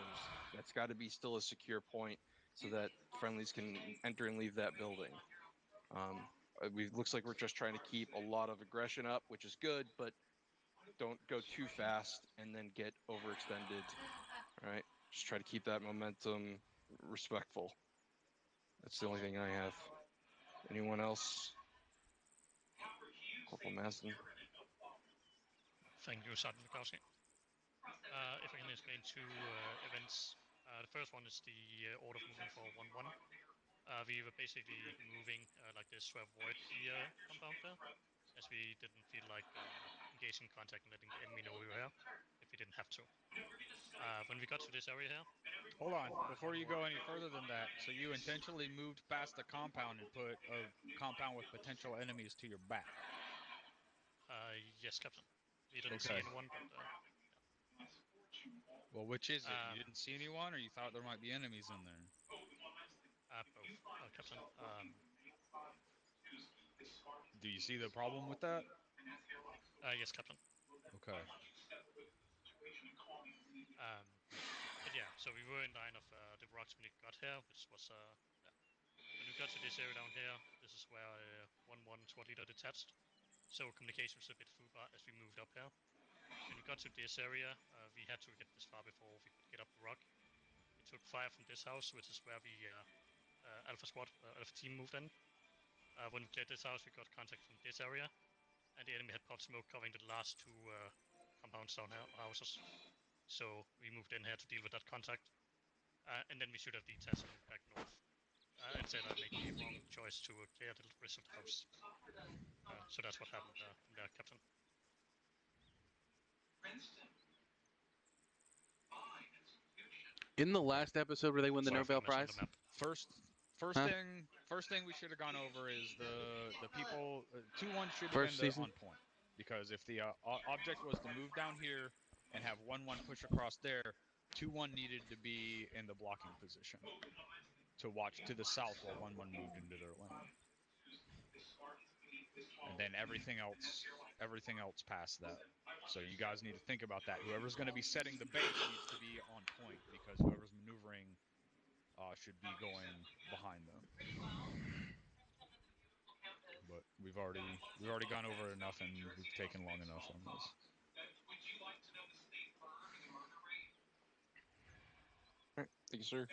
That's got to be still a secure point so that friendlies can enter and leave that building. Looks like we're just trying to keep a lot of aggression up, which is good, but don't go too fast and then get overextended. All right, just try to keep that momentum respectful. That's the only thing I have. Anyone else? Corporal Maston. Thank you, Sergeant Mikowski. If I can explain 2 events. The first one is the order of movement for 1-1. We were basically moving like this to avoid the compound there, as we didn't feel like engaging contact and letting the enemy know we were here, if we didn't have to. When we got to this area here... Hold on, before you go any further than that, so you intentionally moved past the compound and put a compound with potential enemies to your back? Yes, Captain. We didn't see anyone, but... Well, which is it? You didn't see anyone, or you thought there might be enemies in there? Both, Captain. Do you see the problem with that? Yes, Captain. Okay. But yeah, so we were in line of the rocks when we got here, which was yeah. When we got to this area down here, this is where 1-1 squad leader detached. So communication was a bit foobar as we moved up here. When we got to this area, we had to get this far before we could get up the rock. We took fire from this house, which is where we Alpha squad, Alpha team moved in. When we cleared this house, we got contact from this area, and the enemy had pot smoke covering the last two compounds down here, houses. So we moved in here to deal with that contact, and then we should have detached and moved back north. Instead, I made the wrong choice to clear the rest of the house. So that's what happened from there, Captain. In the last episode where they win the Nobel Prize? First thing we should have gone over is the people. 2-1 should have First been the season? on point, because if the object was to move down here and have 1-1 push across there, 2-1 needed to be in the blocking position to watch to the south while 1-1 moved into their lane. And then everything else past that. So you guys need to think about that. Whoever's going to be setting the base needs to be on point, because whoever's maneuvering should be going behind them. But we've already gone over enough, and we've taken long enough on this. Alright, thank you, sir.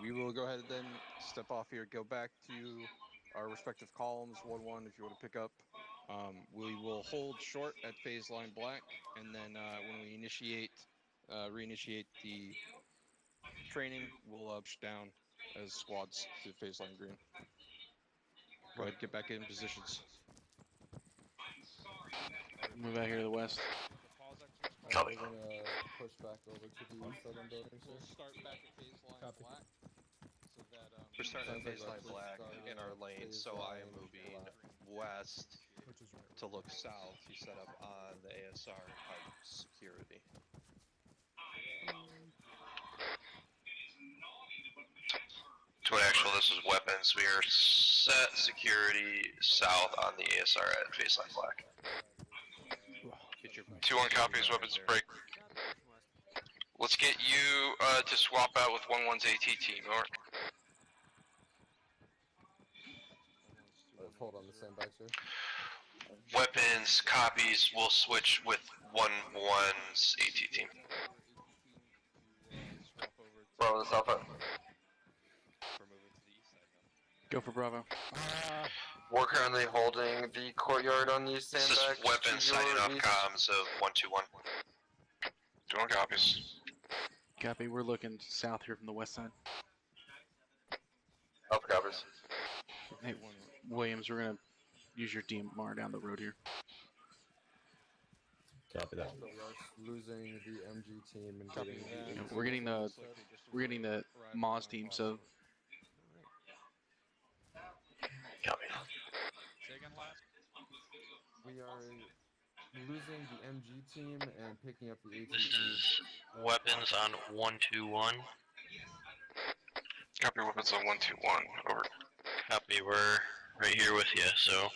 We will go ahead and then step off here, go back to our respective columns, 1-1 if you want to pick up. We will hold short at phase line black, and then when we reinitiate the training, we'll push down as squads to phase line green. Go ahead, get back in positions. Move out here to the west. We're gonna push back over to the southern building, sir. We'll start back at phase line black. So that We're starting at Sounds like baseline we're black starting in our at lane, so I am baseline moving black. west to look south to set up on the ASR and pipe security. To an actual, this is weapons. We are set security south on the ASR at baseline black. Get your 2-1 copies, weapons break. Let's get you to swap out with 1-1's AT team, over. Let's hold on the standby, sir. Weapons copies will switch with 1-1's AT team. Bravo, this Alpha. We're moving to the east side now. Go for Bravo. We're currently holding the courtyard on these This is sandbags. weapons signing off comms of 1-2-1. 2-1 copies. Copy, we're looking south here from the west side. Alpha copies. Hey, Williams, we're gonna use your DMR down the road here. Copy that. So we're losing the MG team and Copy getting that. the Yeah, we're getting the Moz team, so Copy. Say again, last. We are losing the MG team and picking up the AT This team. is weapons on 1-2-1. Copy weapons on 1-2-1. Over. Copy, we're right here with you, so.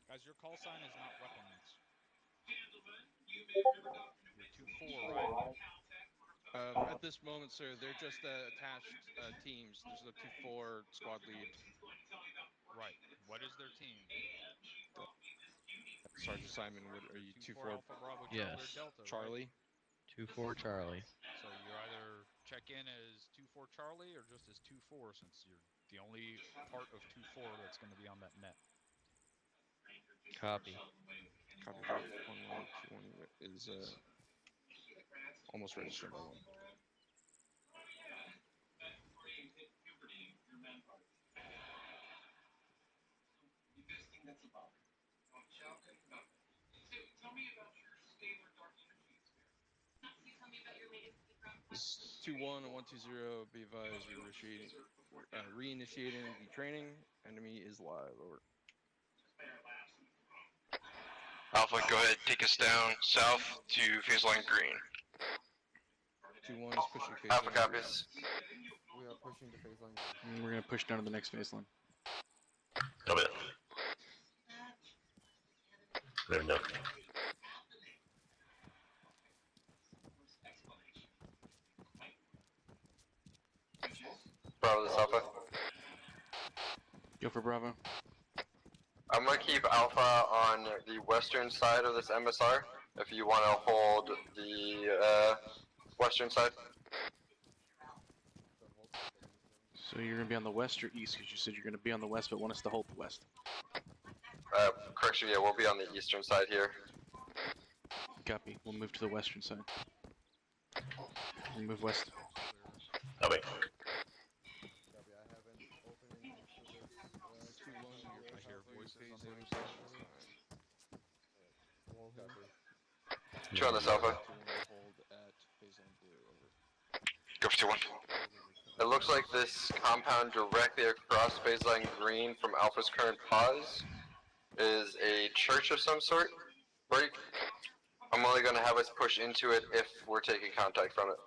Guys, your call sign is not weapons. You're 2-4, right? At this moment, sir, they're just attached teams. There's no 2-4 squad lead. Right. What is their team? Sergeant Simon, what are you? 2-4 Alpha Bravo Yes. Delta, Charlie. Right? 2-4 Charlie. So you either check in as 2-4 Charlie or just as 2-4, since you're the only part of 2-4 that's going to be on that net. Copy. Copy. 1-1-2-1 is almost registered by 1. This is 2-1 and 1-2-0. Be advised, we're reinitiating the training. Enemy is live. Over. Alpha, go ahead, take us down south to phase line green. 2-1 is pushing phase Alpha line copies. We are pushing to phase line. and we're gonna push down to the next phase line. Copy. Moving down. Bravo this Alpha. Go for Bravo. I'm gonna keep Alpha on the western side of this MSR. If you want to hold the western side. So you're gonna be on the west or east? Because you said you're gonna be on the west, but want us to hold the west. Correction, yeah, we'll be on the eastern side here. Copy. We'll move to the western side. We'll move west. Oh wait. Copy, I have an opening for this 2-1 I hear voices on the other phase side. Copy. 2 on this Alpha. 2-1 hold at phase line blue, over. Go for 2-1. It looks like this compound directly across baseline green from Alpha's current pause is a church of some sort. Break. I'm only going to have us push into it if we're taking contact from it.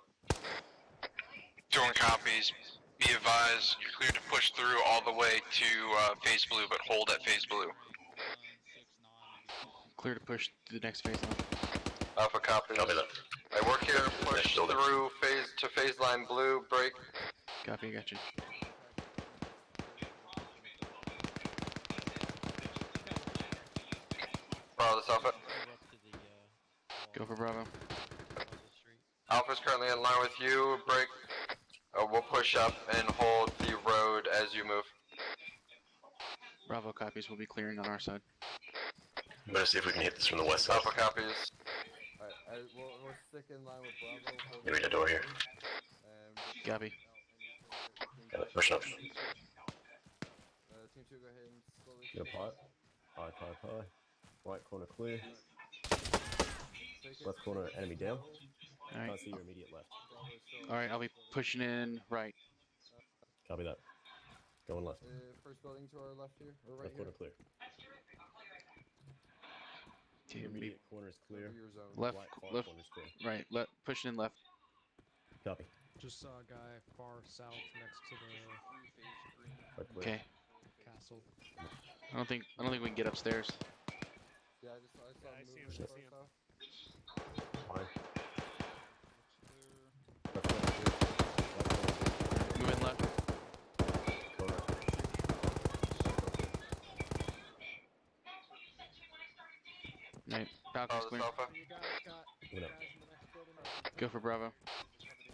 2-1 copies. Be advised, you're clear to push through all the way to phase blue, but hold at phase blue. Clear to push to the next phase line. Alpha copies. Copy that. I work here, push through phase line blue, break. Copy, gotcha. Bravo this Alpha. Go for Bravo. Alpha's currently in line with you, break. We'll push up and hold the road as you move. Bravo copies. We'll be clearing on our side. Better see if we can hit this from the west side. Alpha copies. Alright, we'll stick in line with Bravo. Give me the door here. Copy. Push up. Team 2, go ahead and slowly. Go pipe. Pie. Right corner clear. Left corner enemy down. Alright. Can't see your immediate left. Alright, I'll be pushing in right. Copy that. Going left. First building to our left here, or right Left corner clear. Okay, Your immediate corner is clear. Left, Right far left, corner is clear. right, pushing in left. Copy. Just saw a guy far south next to the Right clear. Okay. castle. I don't think we can get upstairs. Yeah, I saw I see him, movement I see him. Fine. Move in left. Right. Falcon's clear. Go for Bravo.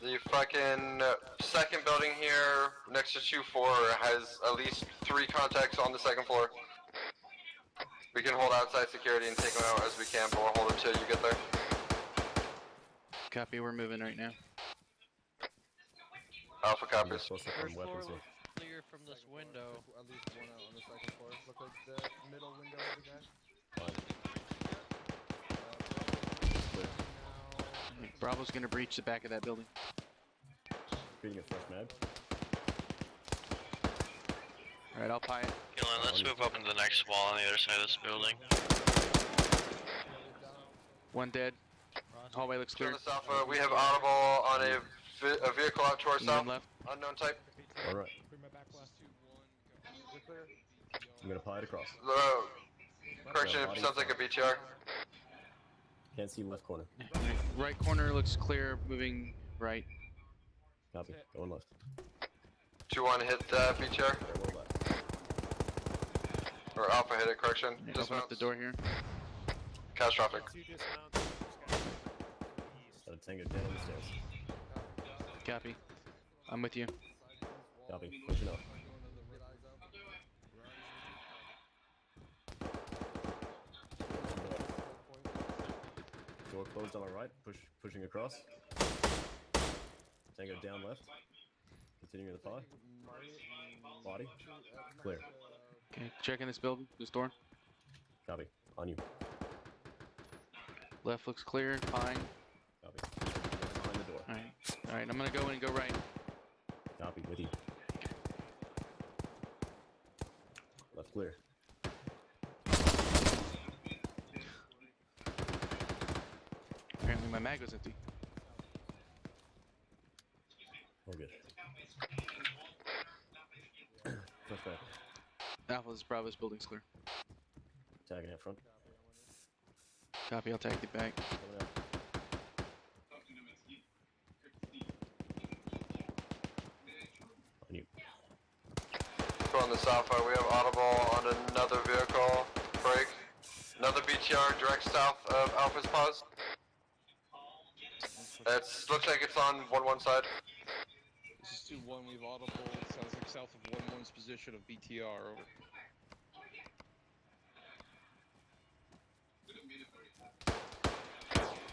The fucking second building here next to 2-4 has at least 3 contacts on the second floor. We can hold outside security and take them out as we can, but we'll hold them till you get there. Copy, we're moving right now. Alpha copies. First floor looks clear from this window. At least one out on the second floor. Look like the middle window of the guy. Bravo's gonna breach the back of that building. Feeding a fresh mag. Alright, I'll pie it. Gillen, let's move up into the next wall on the other side of this building. One dead. Hallway looks clear. This Alpha, we have audible on a vehicle out to our Moving south. left. Unknown type. Alright. I'm gonna pie it across. Correction, it sounds like a BTR. Can't see left corner. Right corner looks clear, moving right. Copy. Going left. 2-1 hit BTR. Or Alpha hit it, correction. Open up the door here. Catastrophic. Got a tango down on the stairs. Copy. I'm with you. Copy. Pushing up. Door closed on our right. Pushing across. Tango down left. Continuing the pie. Body. Clear. Okay, checking this building, this door. Copy. On you. Left looks clear, fine. Copy. Behind the door. Alright, I'm gonna go in and go right. Copy. With you. Left clear. Apparently my mag was empty. All good. Push back. Alpha's Bravo's building's clear. Tagging out front. Copy, I'll take it back. Coming out. On you. Go on this Alpha, we have audible on another vehicle. Break. Another BTR direct south of Alpha's pause. Looks like it's on 1-1 side. This is 2-1, we've audible. Sounds like south of 1-1's position of BTR, over.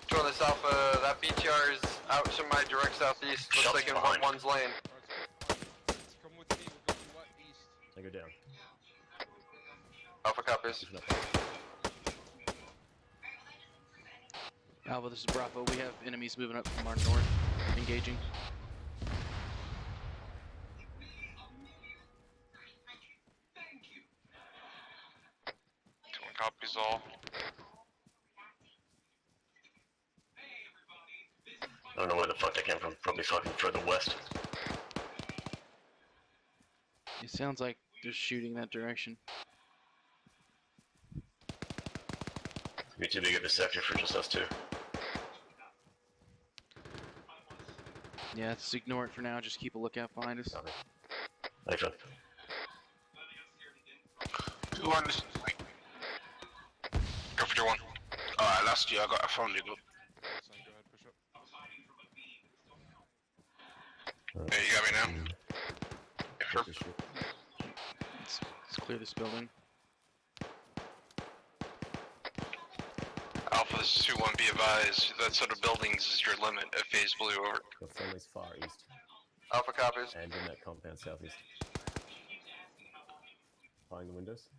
Go on this Alpha, that BTR is out to my direct southeast. Looks Shots like in behind. 1-1's lane. Come with me, we're going what? East. I go down. Alpha copies. Alpha, this is Bravo. We have enemies moving up from our north, engaging. Two-one copies all. I don't know where the fuck they came from. Probably fucking further west. It sounds like they're shooting that direction. Be too big of a sector for just us two. Yeah, let's ignore it for now. Just keep a lookout behind us. Thanks, John. 2-1, this is like... Go for 2-1. Last year I found you. Hey, you got me now? Yeah, sure. Let's clear this building. Alpha, this is 2-1, be advised. That sort of buildings is your limit at phase blue, over. Got friendlies far east. Alpha copies. And in that compound southeast. Flying the windows.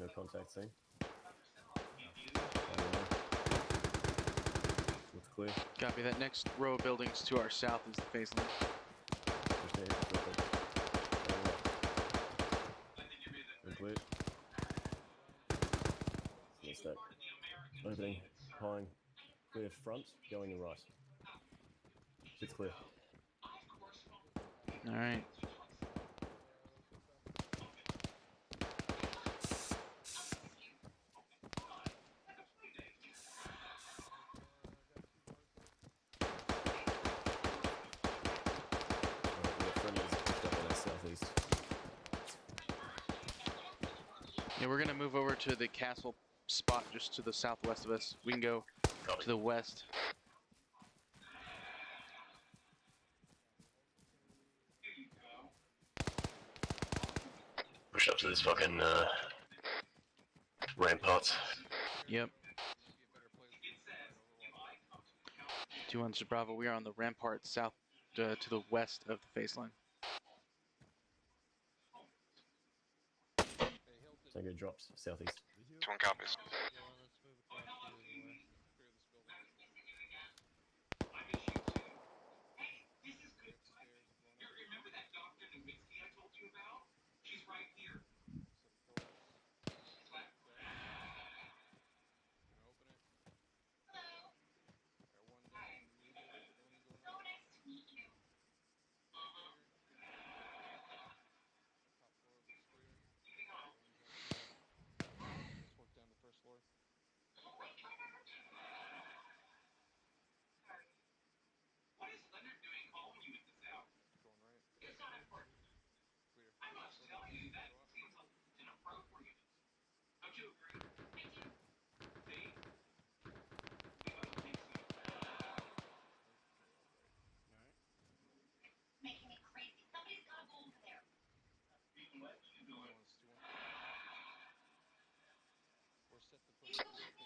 No contact seen. Looks clear. Copy that. Next row of buildings to our south is the phase line. Clear. What's that? Opening, pine, clear front, going to right. It's clear. Alright. Yeah, we're gonna move over to the castle spot just to the southwest of us. We can go to the west. Push up to this fucking ramparts. Yep. 2-1 to Bravo. We are on the rampart south to the west of the phase line. Tango drops southeast. 2-1 copies.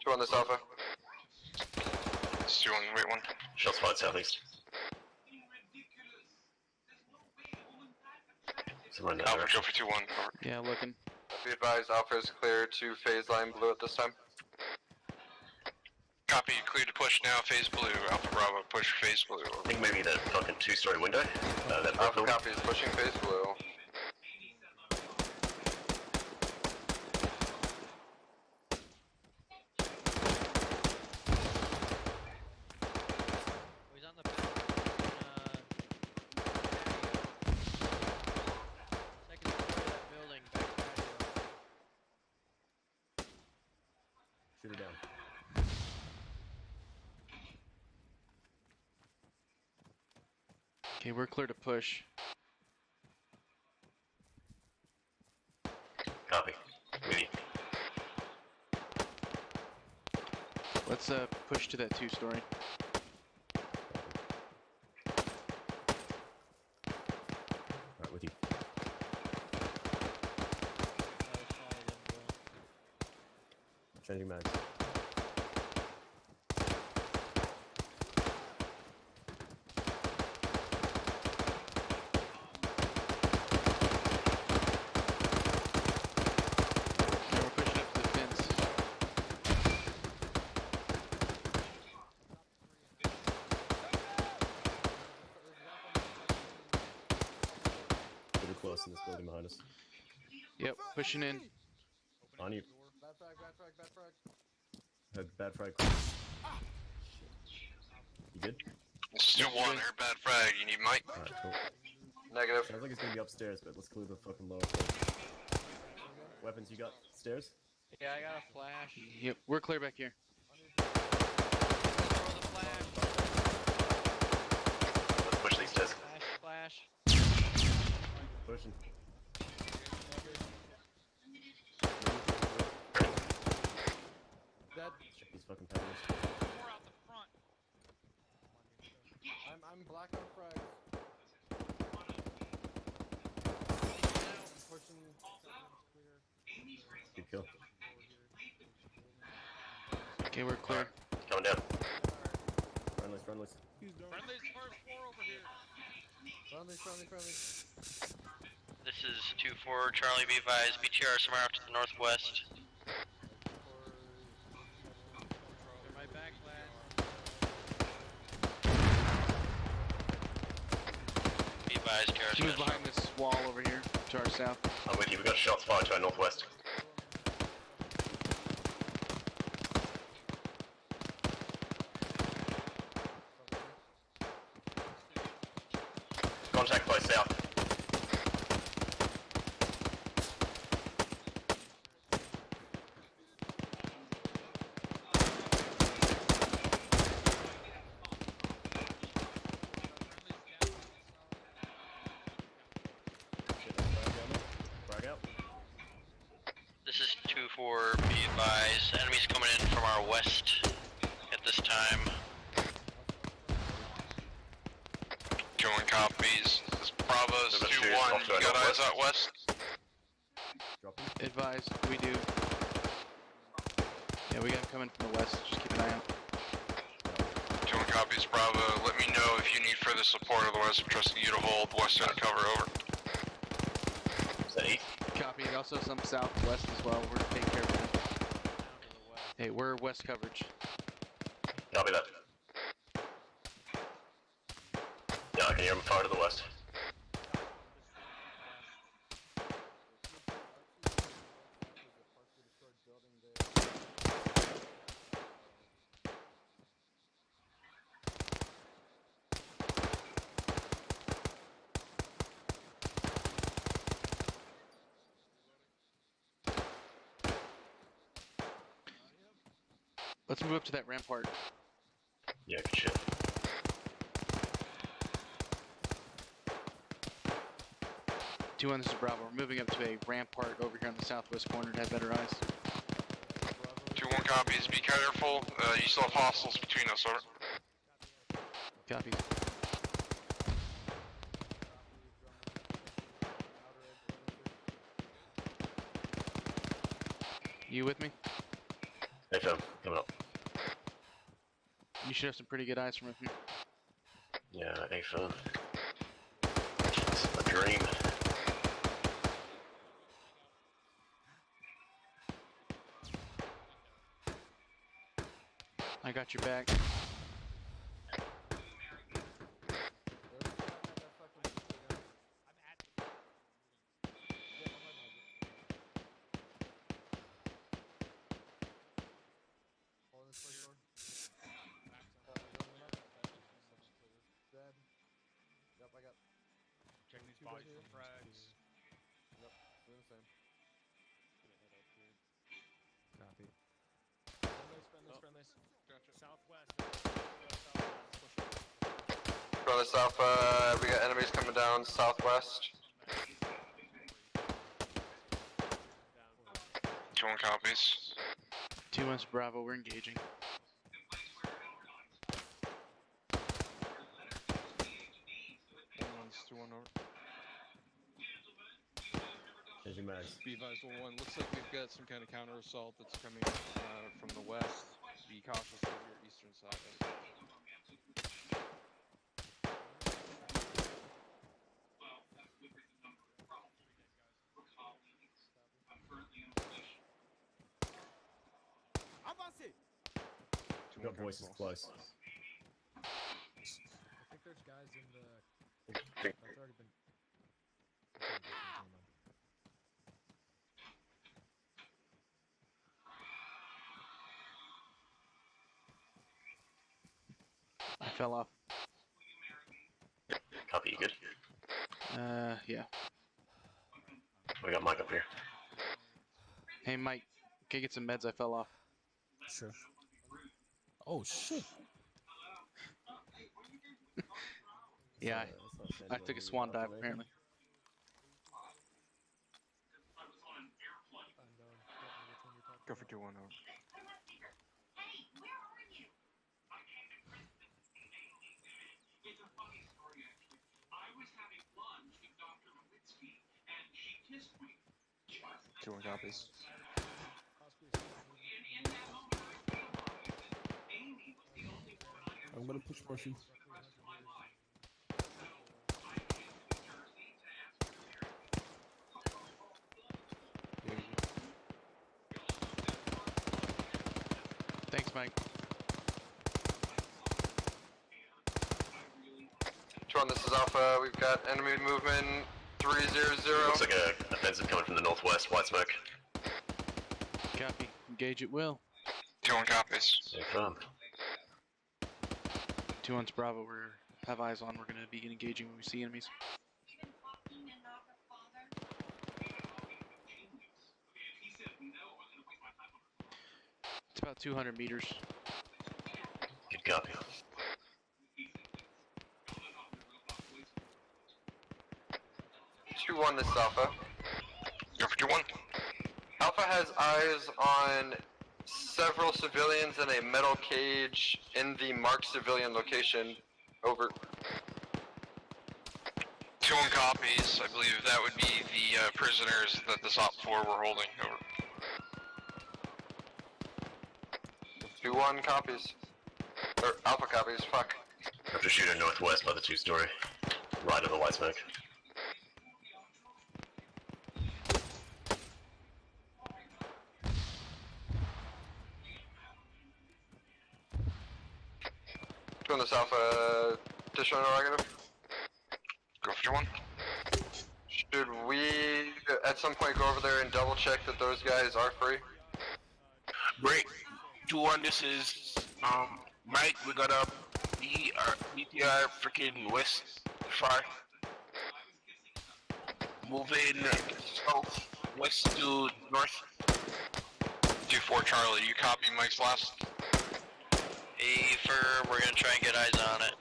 Two on this Alpha. It's 2-1, wait one. Shots fired southeast. So run that Alpha, direction. go for 2-1, over. Yeah, looking. Be advised, Alpha is clear to phase line blue at this time. Copy, clear to push now, phase blue. Alpha Bravo, push phase blue, I over. think maybe that fucking two-story window. That Alpha copy is pushing phase blue. He's on the back. Second floor of that building, back patio. Okay, we're clear to push. Copy. With you. Let's push to that 2-story. Alright, with you. Changing mags. Okay, we're pushing up to the fence. Pretty close in this building behind us. Yep, pushing in. On you. Bad frag, bad frag, bad frag. Heard bad frag. Shit. You good? Still one, her bad frag. You need Mike? Alright, cool. Negative. Sounds like it's gonna be upstairs, but let's clear the fucking lower floor. Weapons, you got stairs? Yeah, I got a flash. Yep, we're clear back here. Throw the flash. Let's push these stairs. Flash. Pushing. Dead. Check these fucking panels. More out the front. I'm black on frags. I'm pushing. Clear. Good kill. Okay, we're clear. Coming down. Friendlies, friendlies. Friendly's first floor over here. Friendly. This is 2-4, Charlie, be advised, BTR somewhere off to the northwest. They're my back, lad. Be advised, TR's Move behind this wall over here to our south. I'm with you. We got shots fired to our northwest. Contact by south. Frag out. This is 2-4, be advised, enemies coming in from our west at this time. Join copies. This is Bravo's 2-1. You got eyes out west? Advise, we do. Yeah, we got him coming from the west. Just keep an eye out. Join copies, Bravo. Let me know if you need further support, otherwise I'm trusting you to hold western cover, over. Is that east? Copy. Also some southwest as well. We're taking care of that. Hey, we're west coverage. Copy that. Yeah, I can hear him far to the west. Let's move up to that rampart. Yeah, good shit. Two on this is Bravo. We're moving up to a rampart over here on the southwest corner to have better eyes. 2-1 copies. Be careful. You still have hostiles between us, over. Copy. You with me? Hey, Phil, coming up. You should have some pretty good eyes from up here. Yeah, hey, Phil. It's a dream. I got your back. Yep, I got. Checking these two bodies right for here. frags. Yep, doing the same. Copy. Friendlies. Gotcha. Southwest. From this Alpha, we got enemies coming down southwest. 2-1 copies. 2-1's Bravo, we're engaging. One's 2-1 over. There's your mags. Be advised, 1-1. Looks like we've got some kind of counter assault that's coming from the west. Be cautious of your eastern side. We got voices close. I think there's guys in the. That's already been. I fell off. Copy, you good? Yeah. We got Mike up here. Hey, Mike, can you get some meds? I fell off. Sure. Oh shit. Yeah, I took a swan dive apparently. Go for 2-1 over. Two one copies. I'm gonna push Murphy. Thanks, Mike. Tron, this is Alpha. We've got enemy movement 300. Looks like a offensive coming from the northwest. White smoke. Copy. Engage at will. 2-1 copies. Confirm. 2-1's Bravo. We have eyes on. We're gonna be engaging when we see enemies. It's about 200 meters. Good copy. Two one, this is Alpha. Go for 2-1. Alpha has eyes on several civilians in a metal cage in the marked civilian location. Over. 2-1 copies. I believe that would be the prisoners that the SOP-4 were holding. Over. 2-1 copies. Or Alpha copies, fuck. Have to shoot her northwest by the two-story. Right of the white smoke. Doing this Alpha, additional interrogative. Go for 2-1. Should we at some point go over there and double check that those guys are free? Great. 2-1, this is Mike. We got a BTR freaking west far. Moving south west to north. 2-4 Charlie, you copy Mike's last? Affirm, we're gonna try and get eyes on it.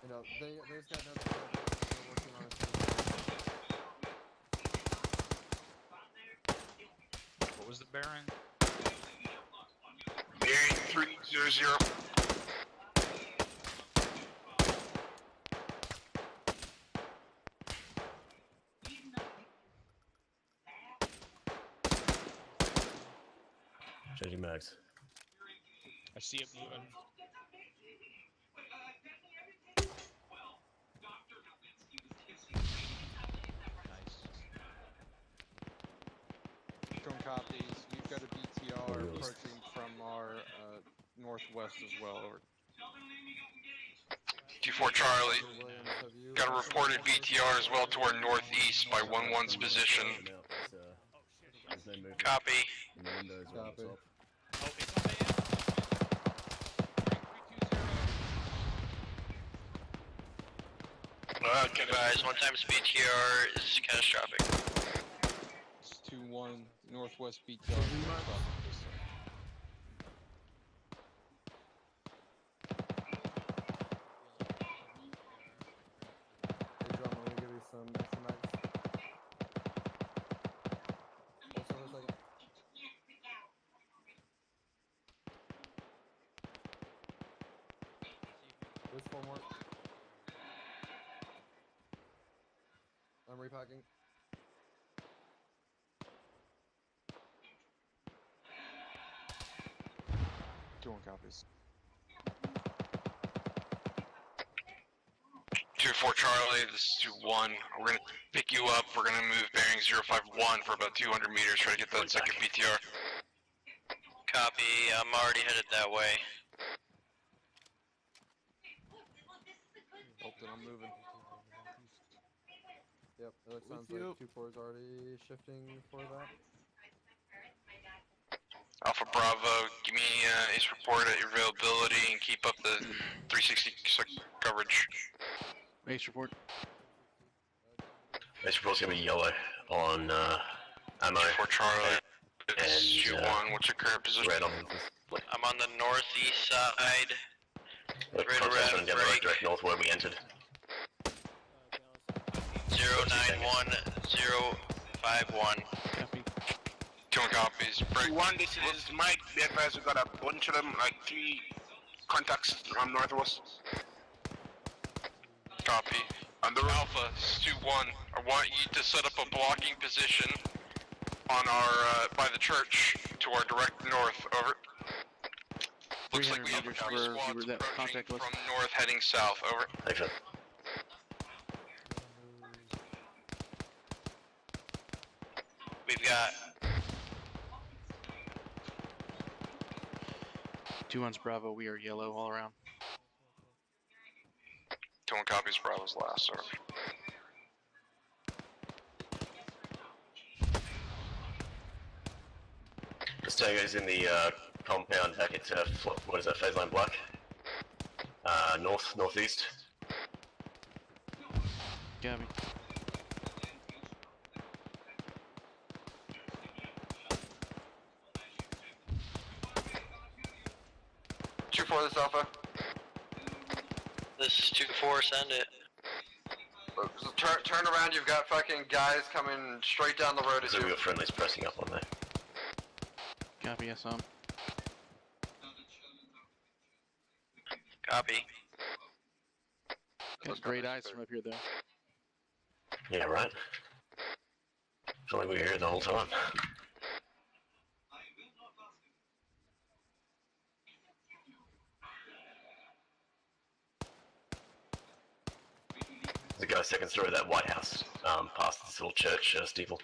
You know, there's got another project they're working on it. What was the bearing? Bearing 300. Changing mags. I see it moving. Drone copies. We've got a BTR approaching from our northwest as well. Over. 2-4 Charlie. Got a reported BTR as well to our northeast by 1-1's position. Copy. Copy. Guys, 1 times BTR is catastrophic. It's 2-1 northwest BTR. There's 4 more. I'm repacking. 2-1 copies. 2-4 Charlie, this is 2-1. We're gonna pick you up. We're gonna move bearing 051 for about 200 meters. Try to get that second PTR. Copy. I'm already headed that way. Elton, I'm moving. Yep, it sounds like 2-4 is already shifting for that. Alpha Bravo, give me ace report at your availability and keep up the 360 coverage. Ace report. Ace report's gonna be yellow on ammo. 2-4 Charlie, and, it's 2-1. What's your current position? Red on. I'm on the northeast side. Look, Right contact's around running down the road break. direct north where we entered. 091051. Copy. 2-1 copies. Break. 1, this is Mike. Be advised, we got a bunch of them, like 3 contacts from northwest. Copy. On the road. Alpha, this is 2-1. I want you to set up a blocking position on our, by the church to our direct north. Over. Looks like we have 3 squads approaching from north heading south. Over. Thanks, man. We've got 2-1's Bravo, we are yellow all around. 2-1 copies, Bravo's last. Over. Mustango's in the compound back at, what is that, phase line black? Northeast. Copy. For this Alpha. this is 2-4. Send it. So turn around. You've got fucking guys coming straight down the road at So you. we've got friendlies pressing up on there. Copy, yes, on. Copy. Got great eyes from up here, though. Yeah, right. Feel like we were here the whole time. There's a guy second story of that White House, past this little church steeple.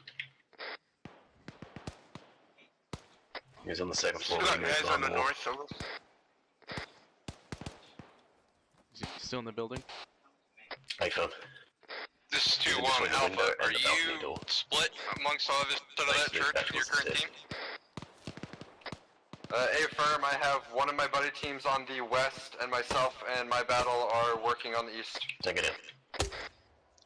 He was on the second floor. Still got we moved guys on the the wall. north, over. Is he still in the building? Hey, phone. This is Between 2-1 the window Alpha. and Are the balcony you door. split amongst all of this side of that Basically, church back with your towards the current stairs. team? Affirm, I have one of my buddy teams on the west, and myself and my battle are working on the east. Take it in.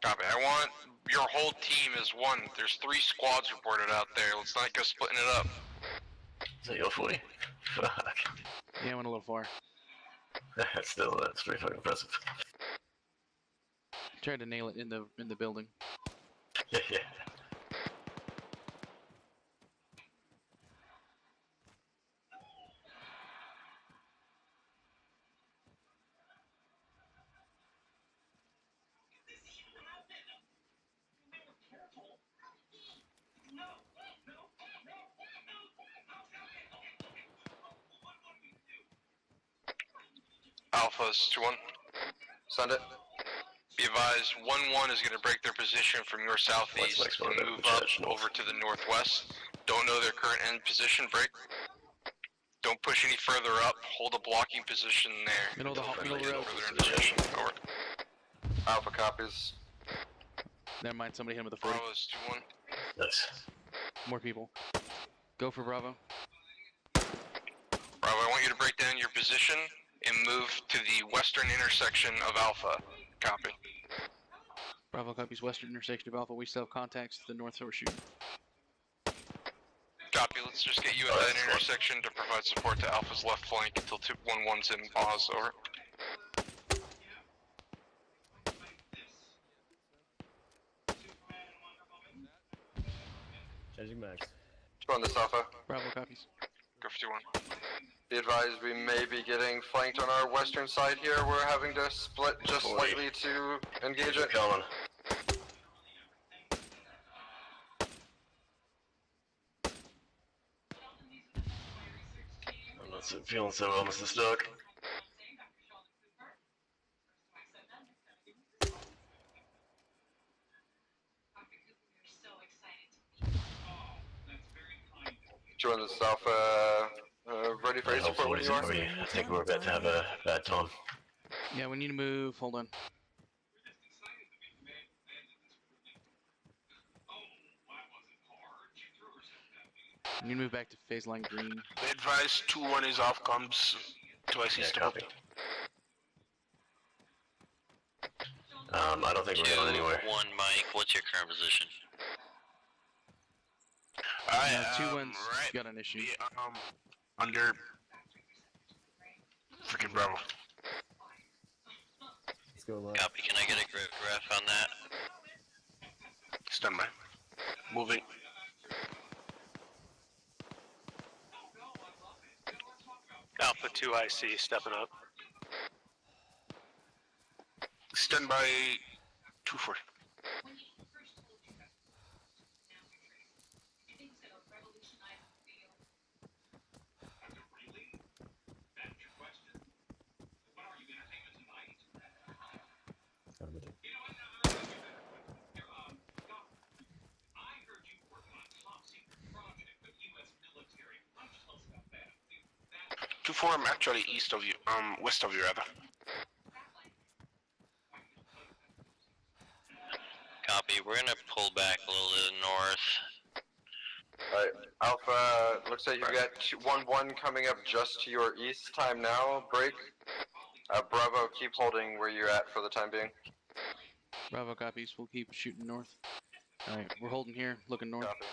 Copy. I want your whole team as one. There's 3 squads reported out there. Let's not go splitting it up. Is that your 40? Fuck. Yeah, I went a little far. That's pretty fucking impressive. Tried to nail it in the building. Yeah. Alpha's 2-1. Send it. Be advised, 1-1 is going to break their position from your southeast next and door, move the up church north. over to the northwest. Don't know their current end position. Break. Don't push any further up. Hold a blocking position there. Middle of the road. Further in position. Over. Alpha copies. Never mind, somebody hit him with a 40. Bravo's 2-1. Nice. More people. Go for Bravo. Bravo, I want you to break down your position and move to the western intersection of Alpha. Copy. Bravo copies western intersection of Alpha. We still have contacts to the north horseshoe. Copy, let's just get you at that intersection to provide support to Alpha's left flank until 2-1-1's in pause. Over. Changing mags. On this Alpha. Bravo copies. Go for 2-1. Be advised, we may be getting flanked on our western side here. We're having to split just slightly to engage it. Coming. I'm not feeling so well, Mr. Stark. Join the south, ready for support when you are. I think we're about to have a bad time. Yeah, we need to move. Hold on. We need to move back to phase line green. Be advised, 2-1 is off comms. Twice Yeah, step up. copy. I don't think we're going anywhere. 1, Mike, what's your current position? Alright, 2-1's right. got an issue. Yeah, under freaking Bravo. Let's go left. Copy, can I get a graph on that? Stand by. Moving. Alpha 2 IC stepping up. Stand by 2-4. I'm actually east of you, west of you rather. Copy, we're gonna pull back a little to the north. Alright, Alpha, looks like you've got 1-1 coming up just to your east. Time now, break. Bravo, keep holding where you're at for the time being. Bravo copies. We'll keep shooting north. Alright, we're holding here, looking north. Copy.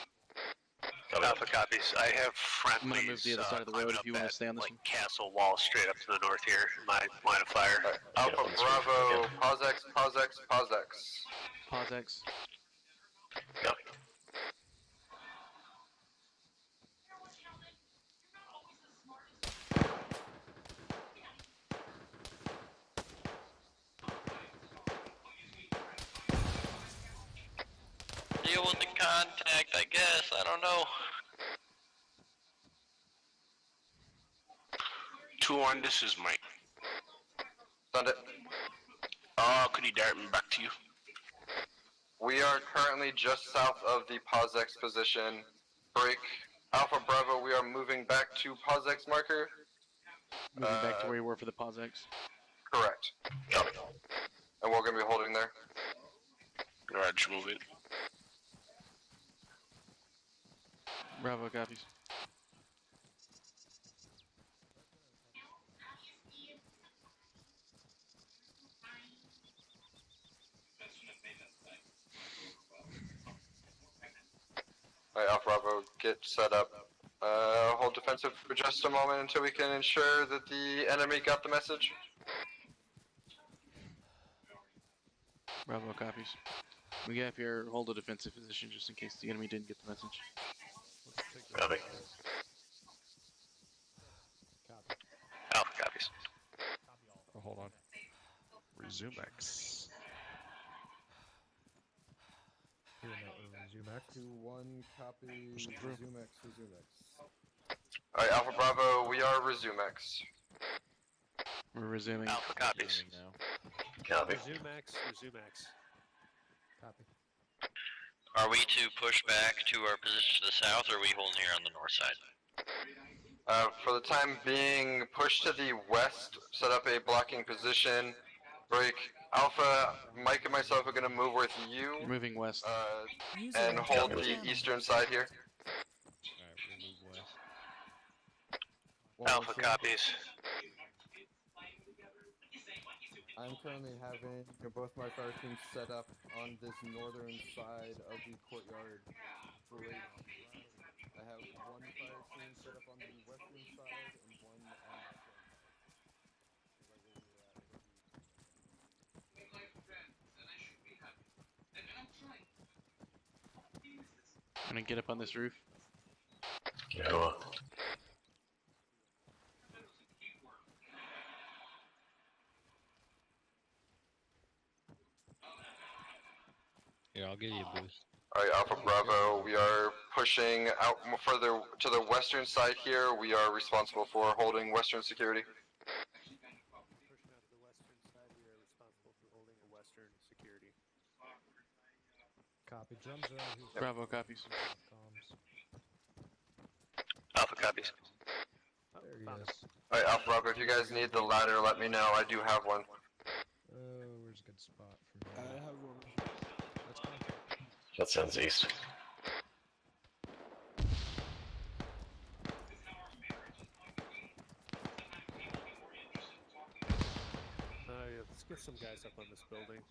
Alpha copies. I have friendlies. I'm gonna move to the other side of the road if you want to stay on this one. Castle wall straight up to the north here. My line of fire. Alpha, Bravo, pause X, pause X, pause X. Pause X. Copy. Deal with the contact, I guess, I don't know. 2-1, this is Mike. Send it. Could you direct me back to you? We are currently just south of the pause X position. Break. Alpha, Bravo, we are moving back to pause X marker. Moving back to where you were for the pause X. Correct. Copy. And we're gonna be holding there. Roger, move it. Bravo copies. Alright, Alpha, Bravo, get set up. Hold defensive for just a moment until we can ensure that the enemy got the message. Bravo copies. We have here hold a defensive position just in case the enemy didn't get the message. Copy. Alpha copies. Oh, hold on. Resume X. Resume X. 2-1, copy. Pushing through. Resume X, resume X. Alright, Alpha, Bravo, we are resume X. We're resuming. Alpha copies. Copy. Resume X. Resume X. Copy. Are we to push back to our position to the south, or are we holding here on the north side? For the time being, push to the west, set up a blocking position, break. Alpha, Mike and myself are gonna move with you. We're moving west. And hold the eastern side here. Alright, we'll move west. Alpha copies. I'm currently having both my fire teams set up on this northern side of the courtyard break. I have one fire team set up on the western side and one on the southern I'm gonna get up on this roof. Go on. Here, I'll give you a boost. Alright, Alpha Bravo, we are pushing out further to the western side here. We are responsible for holding western security. Pushing out to the western side, we are responsible for holding a western security. Copy. Drums are out here. Bravo copies. Comms. Alpha copies. Oh, There he found is. Alright, Alpha Bravo, if you guys need the ladder, let me know. I do have one. Where's a good spot from here? I have one. Let's go. That sounds east. Yeah, let's get some guys up on this building.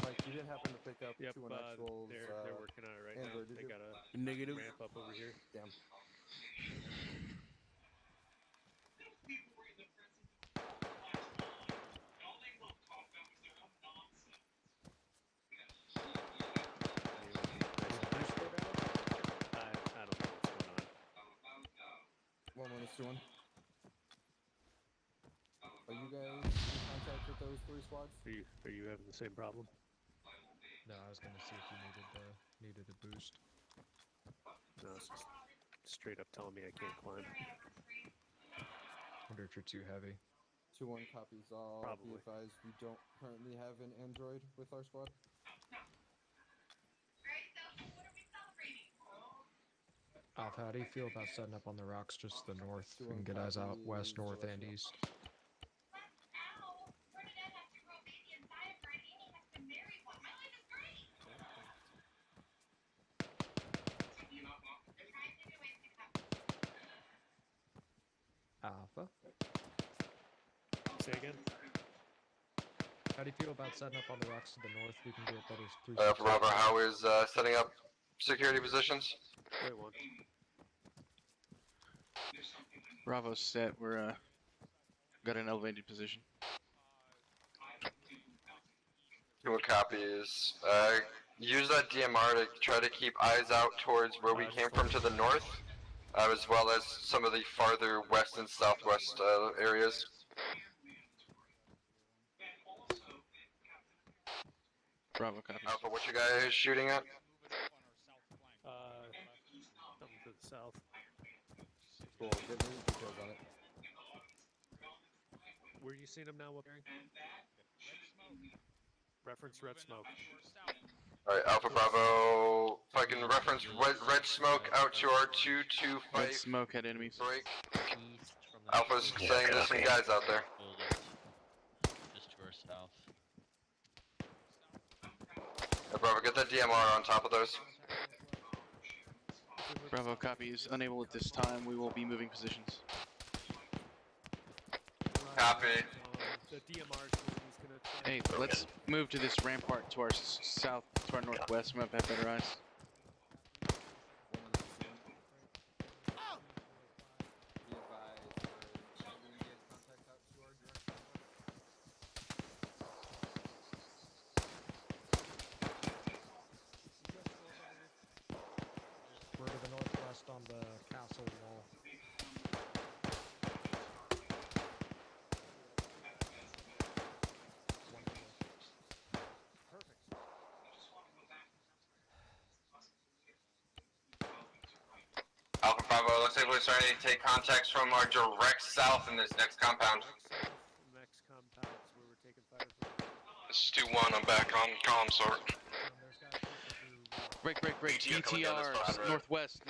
Mike, you didn't happen to pick up Yep, 2-1 actuals. they're working on it right Android, now. did They you? got a Negative. ramp up over here. Damn. I don't know what's going on. 1-1 is 2-1. Are you guys in contact with those 3 squads? Are you having the same problem? No, I was gonna see if you needed a boost. No, it's just straight up telling me I can't climb. Wonder if you're too heavy. 2-1 copies all. Probably. Be advised, we don't currently have an android with our squad. Alpha, how do you feel about setting up on the rocks just to the north? We can get eyes out west, north, and east. Alpha? Say again? How do you feel about setting up on the rocks to the north? We can get better 3. Alpha Bravo, how is setting up security positions? Wait one. Bravo's set. We're got an elevated position. 2-1 copies. Use that DMR to try to keep eyes out towards where we came from to the north, as well as some of the farther west and southwest areas. Bravo copies. Alpha, what you guys shooting at? Something to the south. Cool, get me details on it. Where are you seeing them now? What bearing? Reference red smoke. Alright, Alpha Bravo, if I can reference red smoke out to our 225 Red smoke had enemies. break. Alpha's saying there's some guys out there. Just to our south. Bravo, get that DMR on top of those. Bravo copies. Unable at this time. We will be moving positions. Copy. The DMR is where he's gonna try. Hey, let's move to this rampart to our south, to our northwest. We might have better eyes. Be advised, we can get contact out to our direct We're to the northwest on the castle wall. Alpha Bravo, looks like we're starting to take contacts from our direct south in this next compound. Next compound is where we're taking fire from. This is 2-1, I'm back on comm, sort. Break. BTR coming down this flat road. Northwest.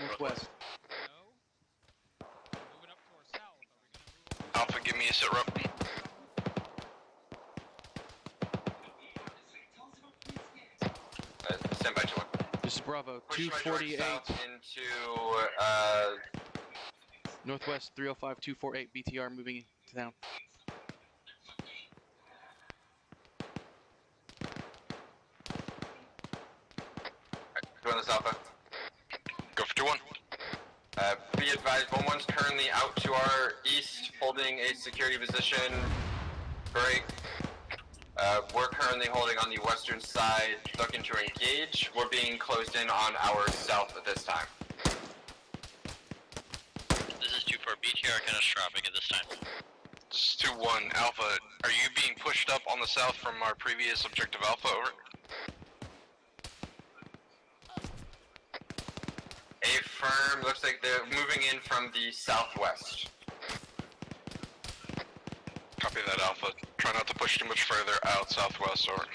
Alpha, give me a sit rep. Stand by to one. This is Bravo. Push my direct 248. south into, Northwest 305, 248. BTR moving to town. doing this Alpha. Go for 2-1. Be advised, 1-1's currently out to our east, holding a security position. Break. We're currently holding on the western side, looking to engage. We're being closed in on our south at this time. This is 2-4 BTR catastrophic at this time. This is 2-1. Alpha, are you being pushed up on the south from our previous objective Alpha? Over. Affirm, looks like they're moving in from the southwest. Copy that, Alpha. Try not to push too much further out southwest, or.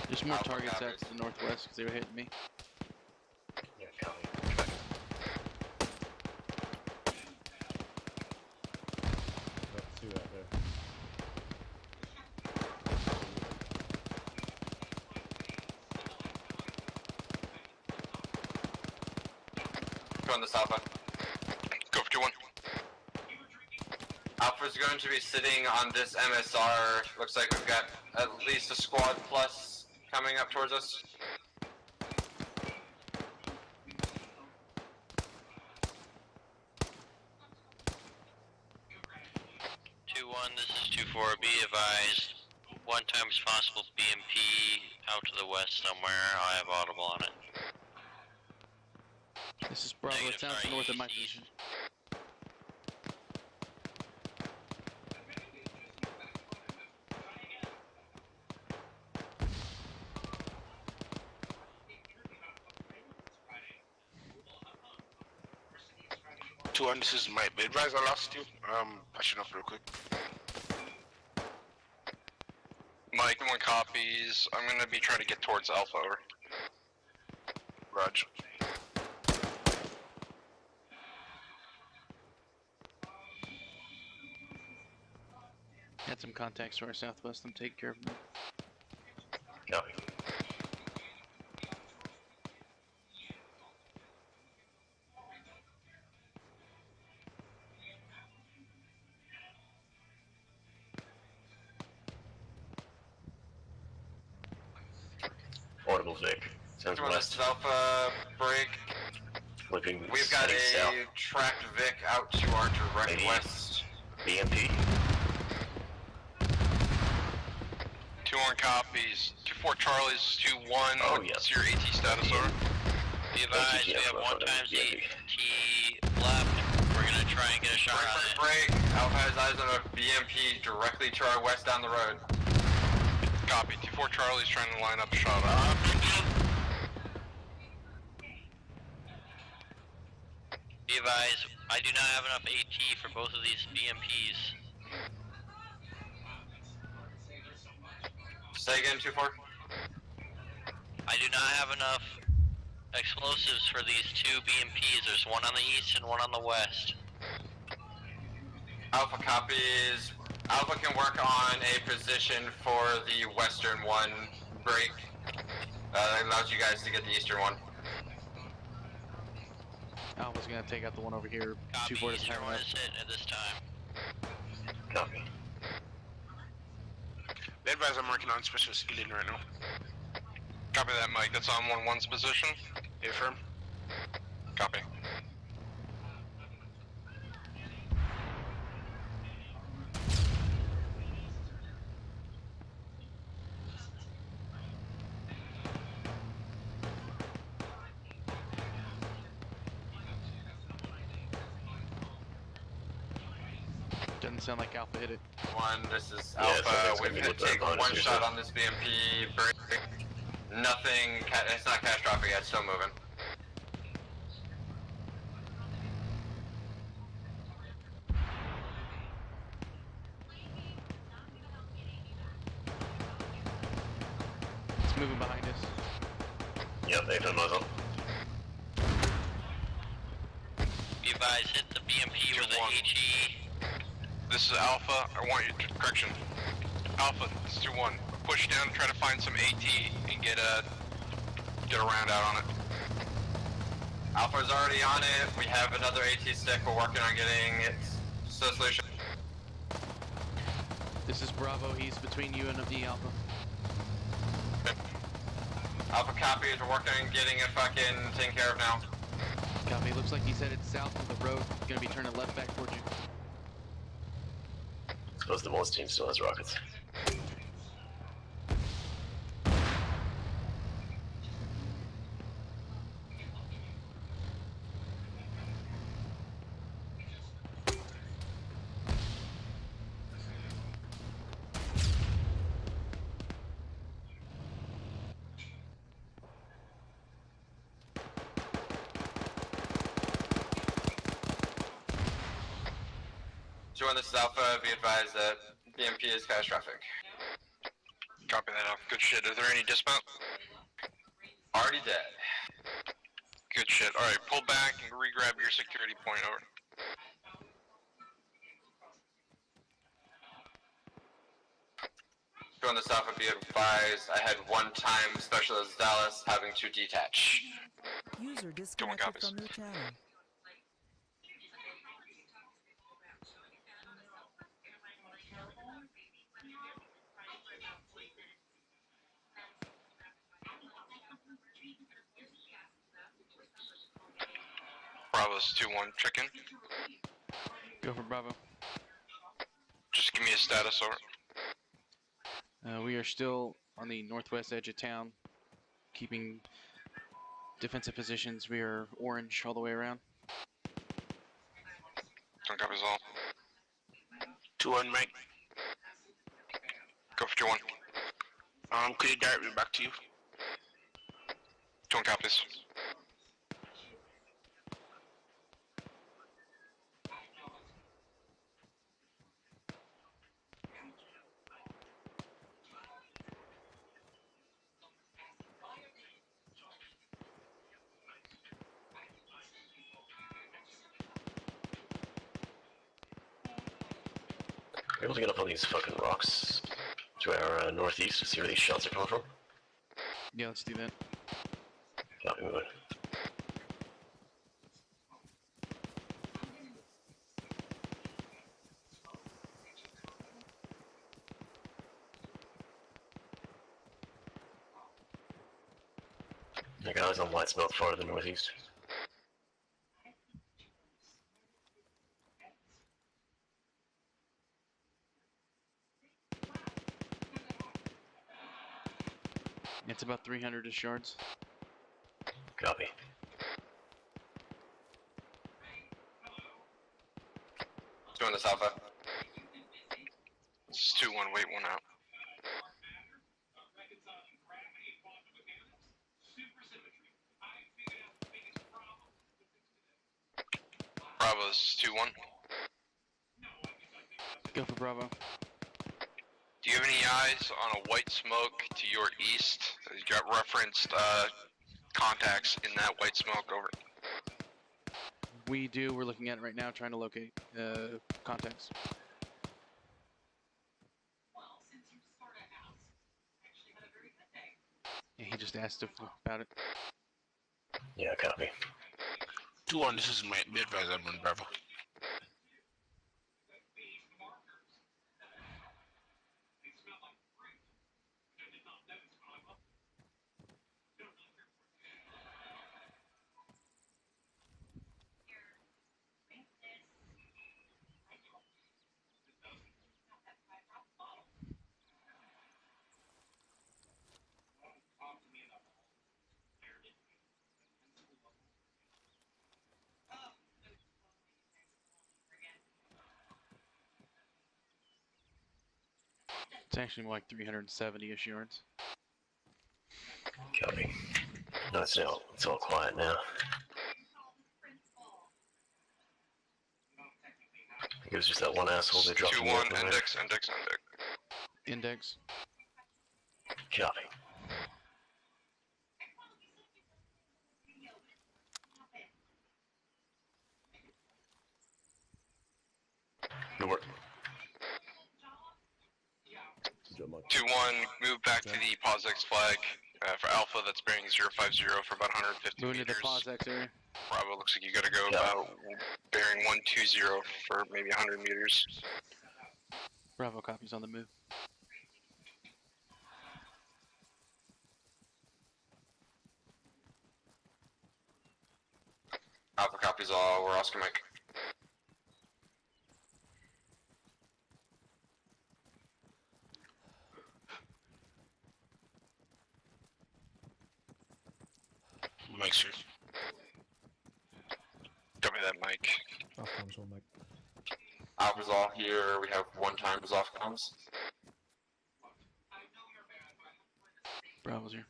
There's more targets out to the northwest because they were hitting me. Yeah, copy. Got two out there. Go on this Alpha. Go for 2-1. Alpha's going to be sitting on this MSR. Looks like we've got at least a squad plus coming up towards us. This is 2-4. Be advised. 1 times possible BMP out to the west somewhere. I have audible on it. This is Bravo. It's out to the north of my position. This is my advisor. I lost you. Patching up real quick. Mike, 1 copies. I'm gonna be trying to get towards Alpha, over. Roger. Had some contacts to our southwest. I'm taking care of them. Copy. Audible Vic. Sounds west. Alpha break. Looking We've got a south. tracked Vic out to our direct west. BMP. 2-1 copies. 2-4 Charlie's 2-1. Oh, yeah. What's your AT status, over? Be advised, we have 1 times AT left. We're gonna try and get a shot on it. Break. Alpha has eyes on a BMP directly to our west down the road. Copy. 2-4 Charlie's trying to line up a shot on. Be advised, I do not have enough AT for both of these BMPs. Say again, 2-4. I do not have enough explosives for these 2 BMPs. There's one on the east and one on the west. Alpha copies. Alpha can work on a position for the western one break. That allows you guys to get the eastern one. Alpha's gonna take out the one over here. Copy, 2-4 doesn't eastern have one enough. is hit at this time. Copy. The advisor, I'm working on specialist healing right now. Copy that, Mike. That's on 1-1's position. Affirm. Copy. Doesn't sound like Alpha hit it. 1, this is Yeah, Alpha. something's We've gonna be hit with the take bonus 1 or shot something. on this BMP break. Nothing, it's not catastrophic yet, still moving. It's moving behind us. Yep, they've done muzzle. Be advised, hit the BMP with the HE. This is Alpha. I want you to, correction. Alpha, this is 2-1. Push down and try to find some AT and get a round out on it. Alpha's already on it. We have another AT stick. We're working on getting it to the solution. This is Bravo. He's between you and the Alpha. Alpha copies. We're working on getting it fucking taken care of now. Copy. Looks like he's headed south of the road. Gonna be turning left back towards you. Suppose the Morse team still has rockets. 2-1, this is Alpha. Be advised that BMP is catastrophic. Copy that out. Good shit. Is there any dismount? Already dead. Good shit. Alright, pull back and re-grab your security point, over. Join this Alpha, be advised, I had 1 time Specialist Dallas having to detach. User disconnected from your channel. Bravo's 2-1, chicken. Go for Bravo. Just give me a status, over. We are still on the northwest edge of town, keeping defensive positions. We are orange all the way around. Don't copies all. 2-1, Mike. Go for 2-1. Could you direct me back to you? 2-1 copies. We're able to get up on these fucking rocks to our northeast to see where these shots are coming from. Yeah, let's do that. Copy, moving. I got eyes on white smoke far to the northeast. It's about 300-ish yards. Copy. Join this Alpha. This is 2-1, wait 1 out. Bravo, this is 2-1. Go for Bravo. Do you have any eyes on a white smoke to your east? You got referenced contacts in that white smoke, over. We do. We're looking at it right now, trying to locate contacts. Yeah, he just asked about it. Yeah, copy. 2-1, this is Mike. Be advised, I'm on Bravo. It's actually more like 370-ish yards. Copy. No, it's all quiet now. It was just that one asshole they dropped. 2-1, index. Index. Copy. Good work. 2-1, move back to the POSX flag for Alpha that's bearing 050 for about 150 Moving meters. to the POSX area. Bravo, looks like you gotta go about bearing 120 for maybe 100 meters. Bravo copies on the move. Alpha copies all, we're Oscar Mike. Mike, sir. Copy that, Mike. Off comms, one Mike. Alpha's all here, we have 1 time off comms. Bravo's here.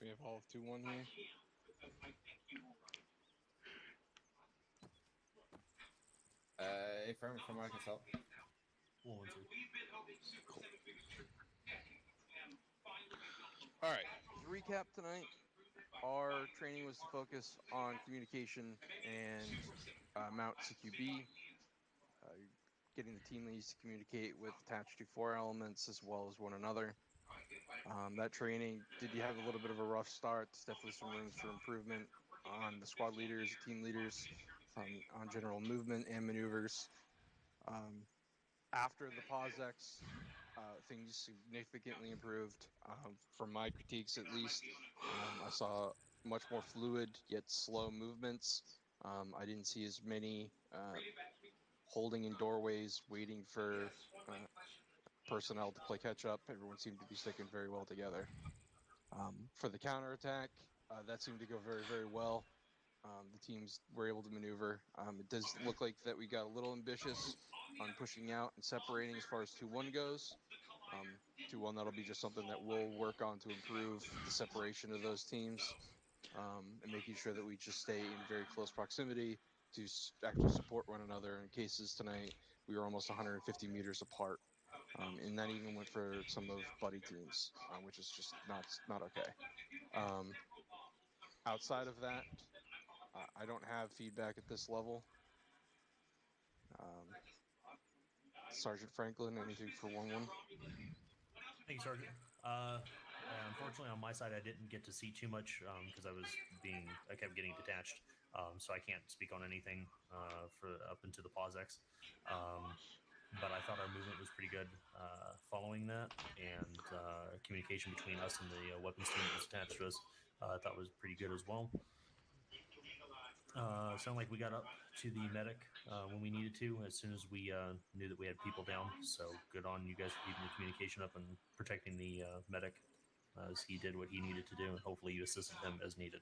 We have all of 2-1 here. From what I can tell. 112. Cool. All right. To recap tonight, our training was to focus on communication and mount CQB, getting the team leads to communicate with attached to 4 elements as well as one another. That training did have a little bit of a rough start. There's definitely some rooms for improvement on the squad leaders, team leaders, on general movement and maneuvers. After the POSX, things significantly improved. From my critiques, at least, I saw much more fluid yet slow movements. I didn't see as many holding in doorways, waiting for personnel to play catch up. Everyone seemed to be sticking very well together. For the counterattack, that seemed to go very, very well. The teams were able to maneuver. It does look like that we got a little ambitious on pushing out and separating as far as 2-1 goes. 2-1, that'll be just something that we'll work on to improve the separation of those teams, and making sure that we just stay in very close proximity to actually support one another. In cases tonight, we were almost 150 meters apart, and that even went for some of buddy teams, which is just not okay. Outside of that, I don't have feedback at this level. Sergeant Franklin, anything for 1-1? Thank you, Sergeant. Unfortunately, on my side, I didn't get to see too much because I kept getting detached, so I can't speak on anything for up into the POSX. But I thought our movement was pretty good following that, and communication between us and the weapons team that was attached to us, I thought was pretty good as well. Sounded like we got up to the medic when we needed to, as soon as we knew that we had people down. So good on you guys for keeping the communication up and protecting the medic as he did what he needed to do, and hopefully you assisted him as needed.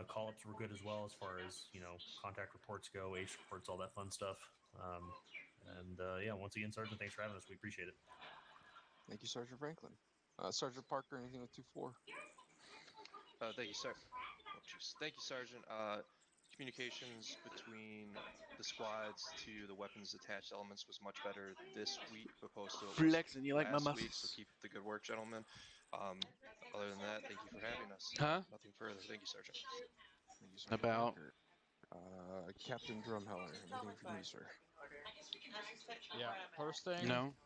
Call-ups were good as well, as far as contact reports go, ACE reports, all that fun stuff. Yeah, once again, Sergeant, thanks for having us. We appreciate it. Thank you, Sergeant Franklin. Sergeant Parker, anything with 2-4? Thank you, sir. Oh, jeez. Thank you, Sergeant. Communications between the squads to the weapons attached elements was much better this week opposed to it was Flexing, you like my last week. muffs? So keep up the good work, gentlemen. Other than that, thank you for having us. Huh? Nothing further. Thank you, Sergeant. Thank you, Sergeant About Parker. Captain Drumheller, anything from you, sir? Yeah, first thing. No.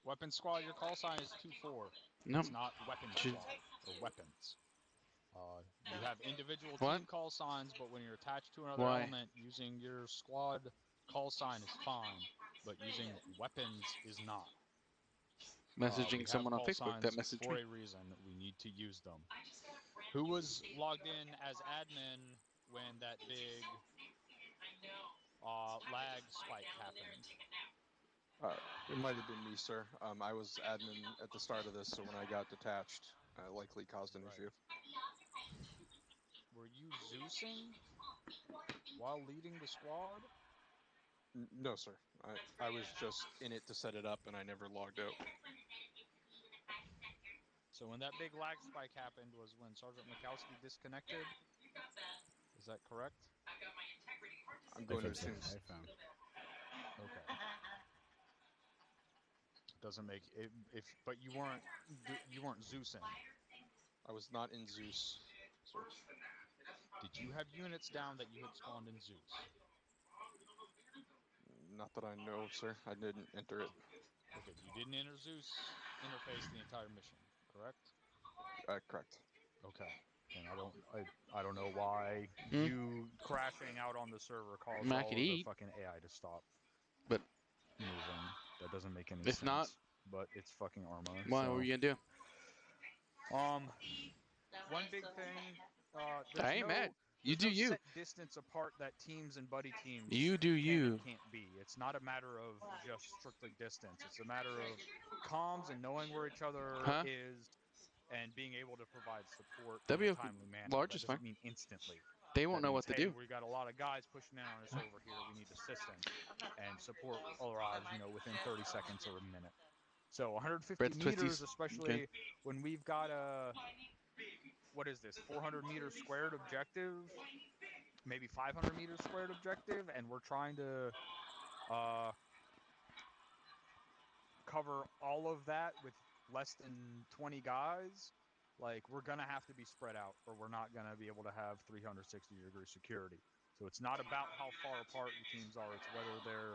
Weapon squad, your call sign is 2-4. No. It's not weapon squad or weapons. You have individual What? team call signs, but when you're attached to another Why? element, using your squad call sign is fine, but using weapons is not. Messaging we have someone on call Facebook that signs messaged for me. a reason. We need to use them. Who was logged in as admin when that big lag spike happened? It might have been me, sir. I was admin at the start of this, so when I got detached, I likely caused an issue. Were you Zeusing while leading the squad? No, sir. I was just in it to set it up, and I never logged out. So when that big lag spike happened was when Sergeant Mikowski disconnected? Is that correct? I'm going to FM, assume. FM. Okay. Doesn't make it but you weren't Zeusing. I was not in Zeus, sir. Did you have units down that you had spawned in Zeus? Not that I know of, sir. I didn't enter it. Okay, you didn't enter Zeus interface the entire mission, correct? Correct. Okay. And I don't know why you crashing out on the server caused all of the fucking AI to stop. But moving. That doesn't make any if sense. not, but it's fucking Arma. Why? So. What were you gonna do? One big thing. I ain't mad. You do you. Set distance apart that teams and buddy teams You do can you. and can't be. It's not a matter of just strictly distance. It's a matter of comms and knowing where each other is and being able to provide support in a timely manner. Large That is doesn't fine. mean instantly. They won't know what to do. We got a lot of guys pushing in on us over here. We need assistance and support arrives, within 30 seconds or a minute. So 150 meters, especially when we've got what is this, 400 meters squared objective, maybe 500 meters squared objective, and we're trying to cover all of that with less than 20 guys, like, we're going to have to be spread out, or we're not going to be able to have 360-degree security. So it's not about how far apart your teams are, it's whether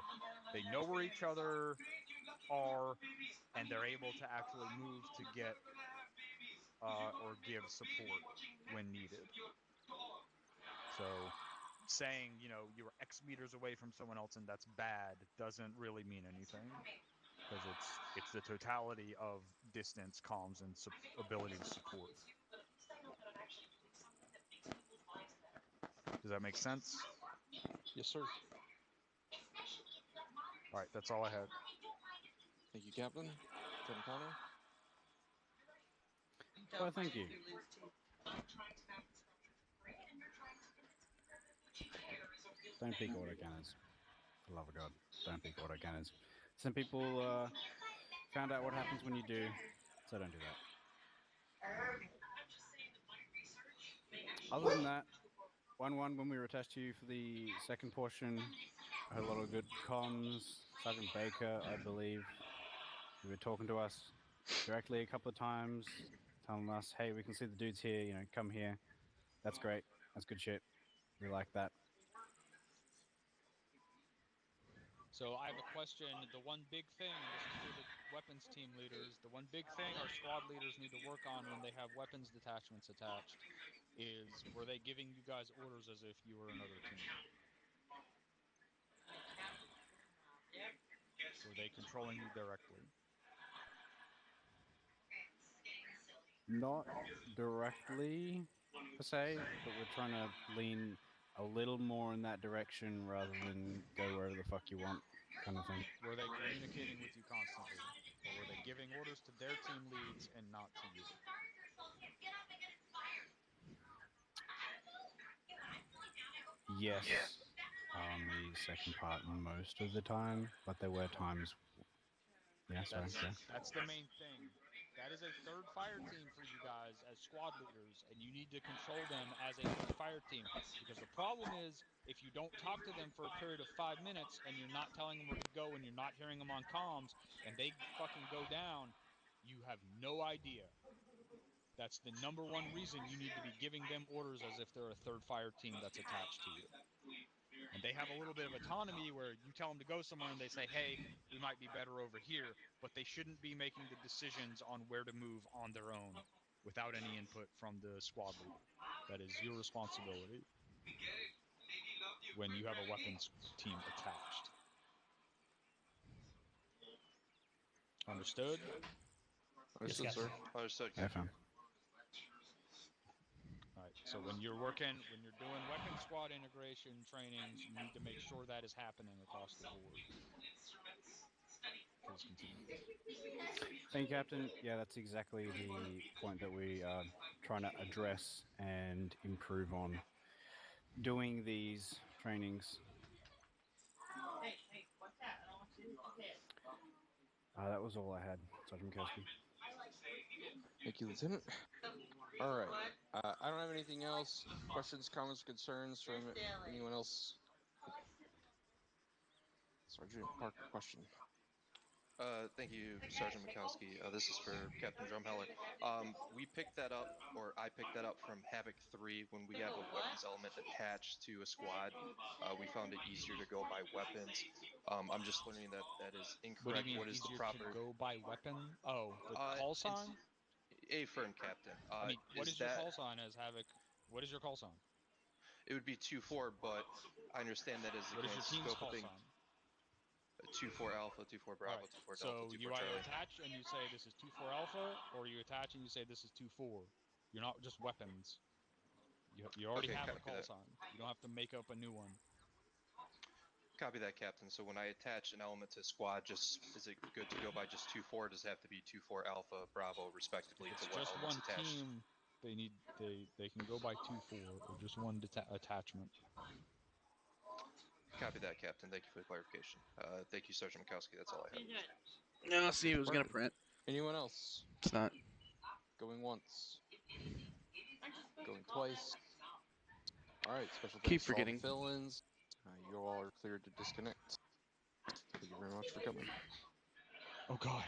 they know where each other are, and they're able to actually move to get or give support when needed. So saying, you know, you were X meters away from someone else and that's bad doesn't really mean anything, because it's the totality of distance, comms, and ability to support. Does that make sense? Yes, sir. All right, that's all I had. Thank you, Captain. Captain Connor. Well, thank you. Don't pick autocannons. For the love of God, don't pick autocannons. Some people found out what happens when you do, so don't do that. Other than that, 1-1 when we were attached to you for the second portion, I had a lot of good comms. Sergeant Baker, I believe, you were talking to us directly a couple of times, telling us, hey, we can see the dudes here, you know, come here. That's great. That's good shit. We like that. So I have a question. The one big thing, and this is for the weapons team leaders, the one big thing our squad leaders need to work on when they have weapons detachments attached is, were they giving you guys orders as if you were another team? Were they controlling you directly? Not directly, per se, but we're trying to lean a little more in that direction rather than go wherever the fuck you want, kind of thing. Were they communicating with you constantly? Or were they giving orders to their team leads and not to you? Yes, on the second part most of the time, but there were times. Yeah, sorry. That's the main thing. That is a third fire team for you guys as squad leaders, and you need to control them as a third fire team. Because the problem is, if you don't talk to them for a period of 5 minutes, and you're not telling them where to go, and you're not hearing them on comms, and they fucking go down, you have no idea. That's the number one reason you need to be giving them orders as if they're a third fire team that's attached to you. And they have a little bit of autonomy where you tell them to go somewhere and they say, hey, we might be better over here, but they shouldn't be making the decisions on where to move on their own without any input from the squad leader. That is your responsibility when you have a weapons team attached. Understood? Understood, Yes, sir. Understood, Yeah, Captain. All right, so when you're doing weapon squad integration trainings, you need to make sure that is happening across the board. Please continue. Thank you, Captain. Yeah, that's exactly the point that we are trying to address and improve on doing these trainings. That was all I had, Sergeant Mikowski. Thank you, Lieutenant. All right. I don't have anything else. Questions, comments, concerns from anyone else? Sergeant Parker, question. Thank you, Sergeant Mikowski. This is for Captain Drumheller. We picked that up, or I picked that up from Havoc 3 when we have a weapons element attached to a squad. We found it easier to go by weapons. I'm just learning that that is incorrect. What do you mean, is easier the proper to go by weapon? Oh, the call sign? Affirm, Captain. I mean, what is your call sign as Havoc? What is your call sign? It would be 2-4, but I understand that is What is your against team's call scoping. sign? 2-4 Alpha, 2-4 Bravo, Right. 2-4 Delta, So 2-4 you either Charlie. attach and you say this is 2-4 Alpha, or you attach and you say this is 2-4. You're not just weapons. You already Okay, have a copy call that. sign. You don't have to make up a new one. Copy that, Captain. So when I attach an element to squad, is it good to go by just 2-4? Does it have to be 2-4 Alpha, Bravo, respectively, If to it's what just elements one attached? team, they can go by 2-4 or just one attachment. Copy that, Captain. Thank you for the clarification. Thank you, Sergeant Mikowski. That's all I have. No, see, it was gonna print. Anyone else? It's not. Going once. Going twice. Alright, special Keep thanks to all forgetting. the fill-ins. You all are cleared to disconnect. Thank you very much for coming. Oh god.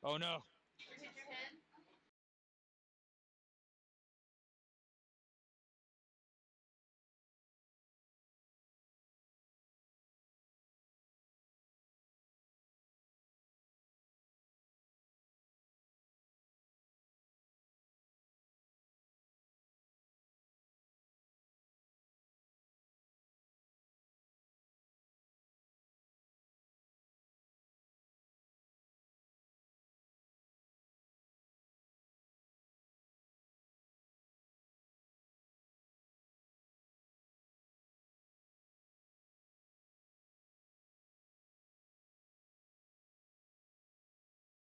Oh no.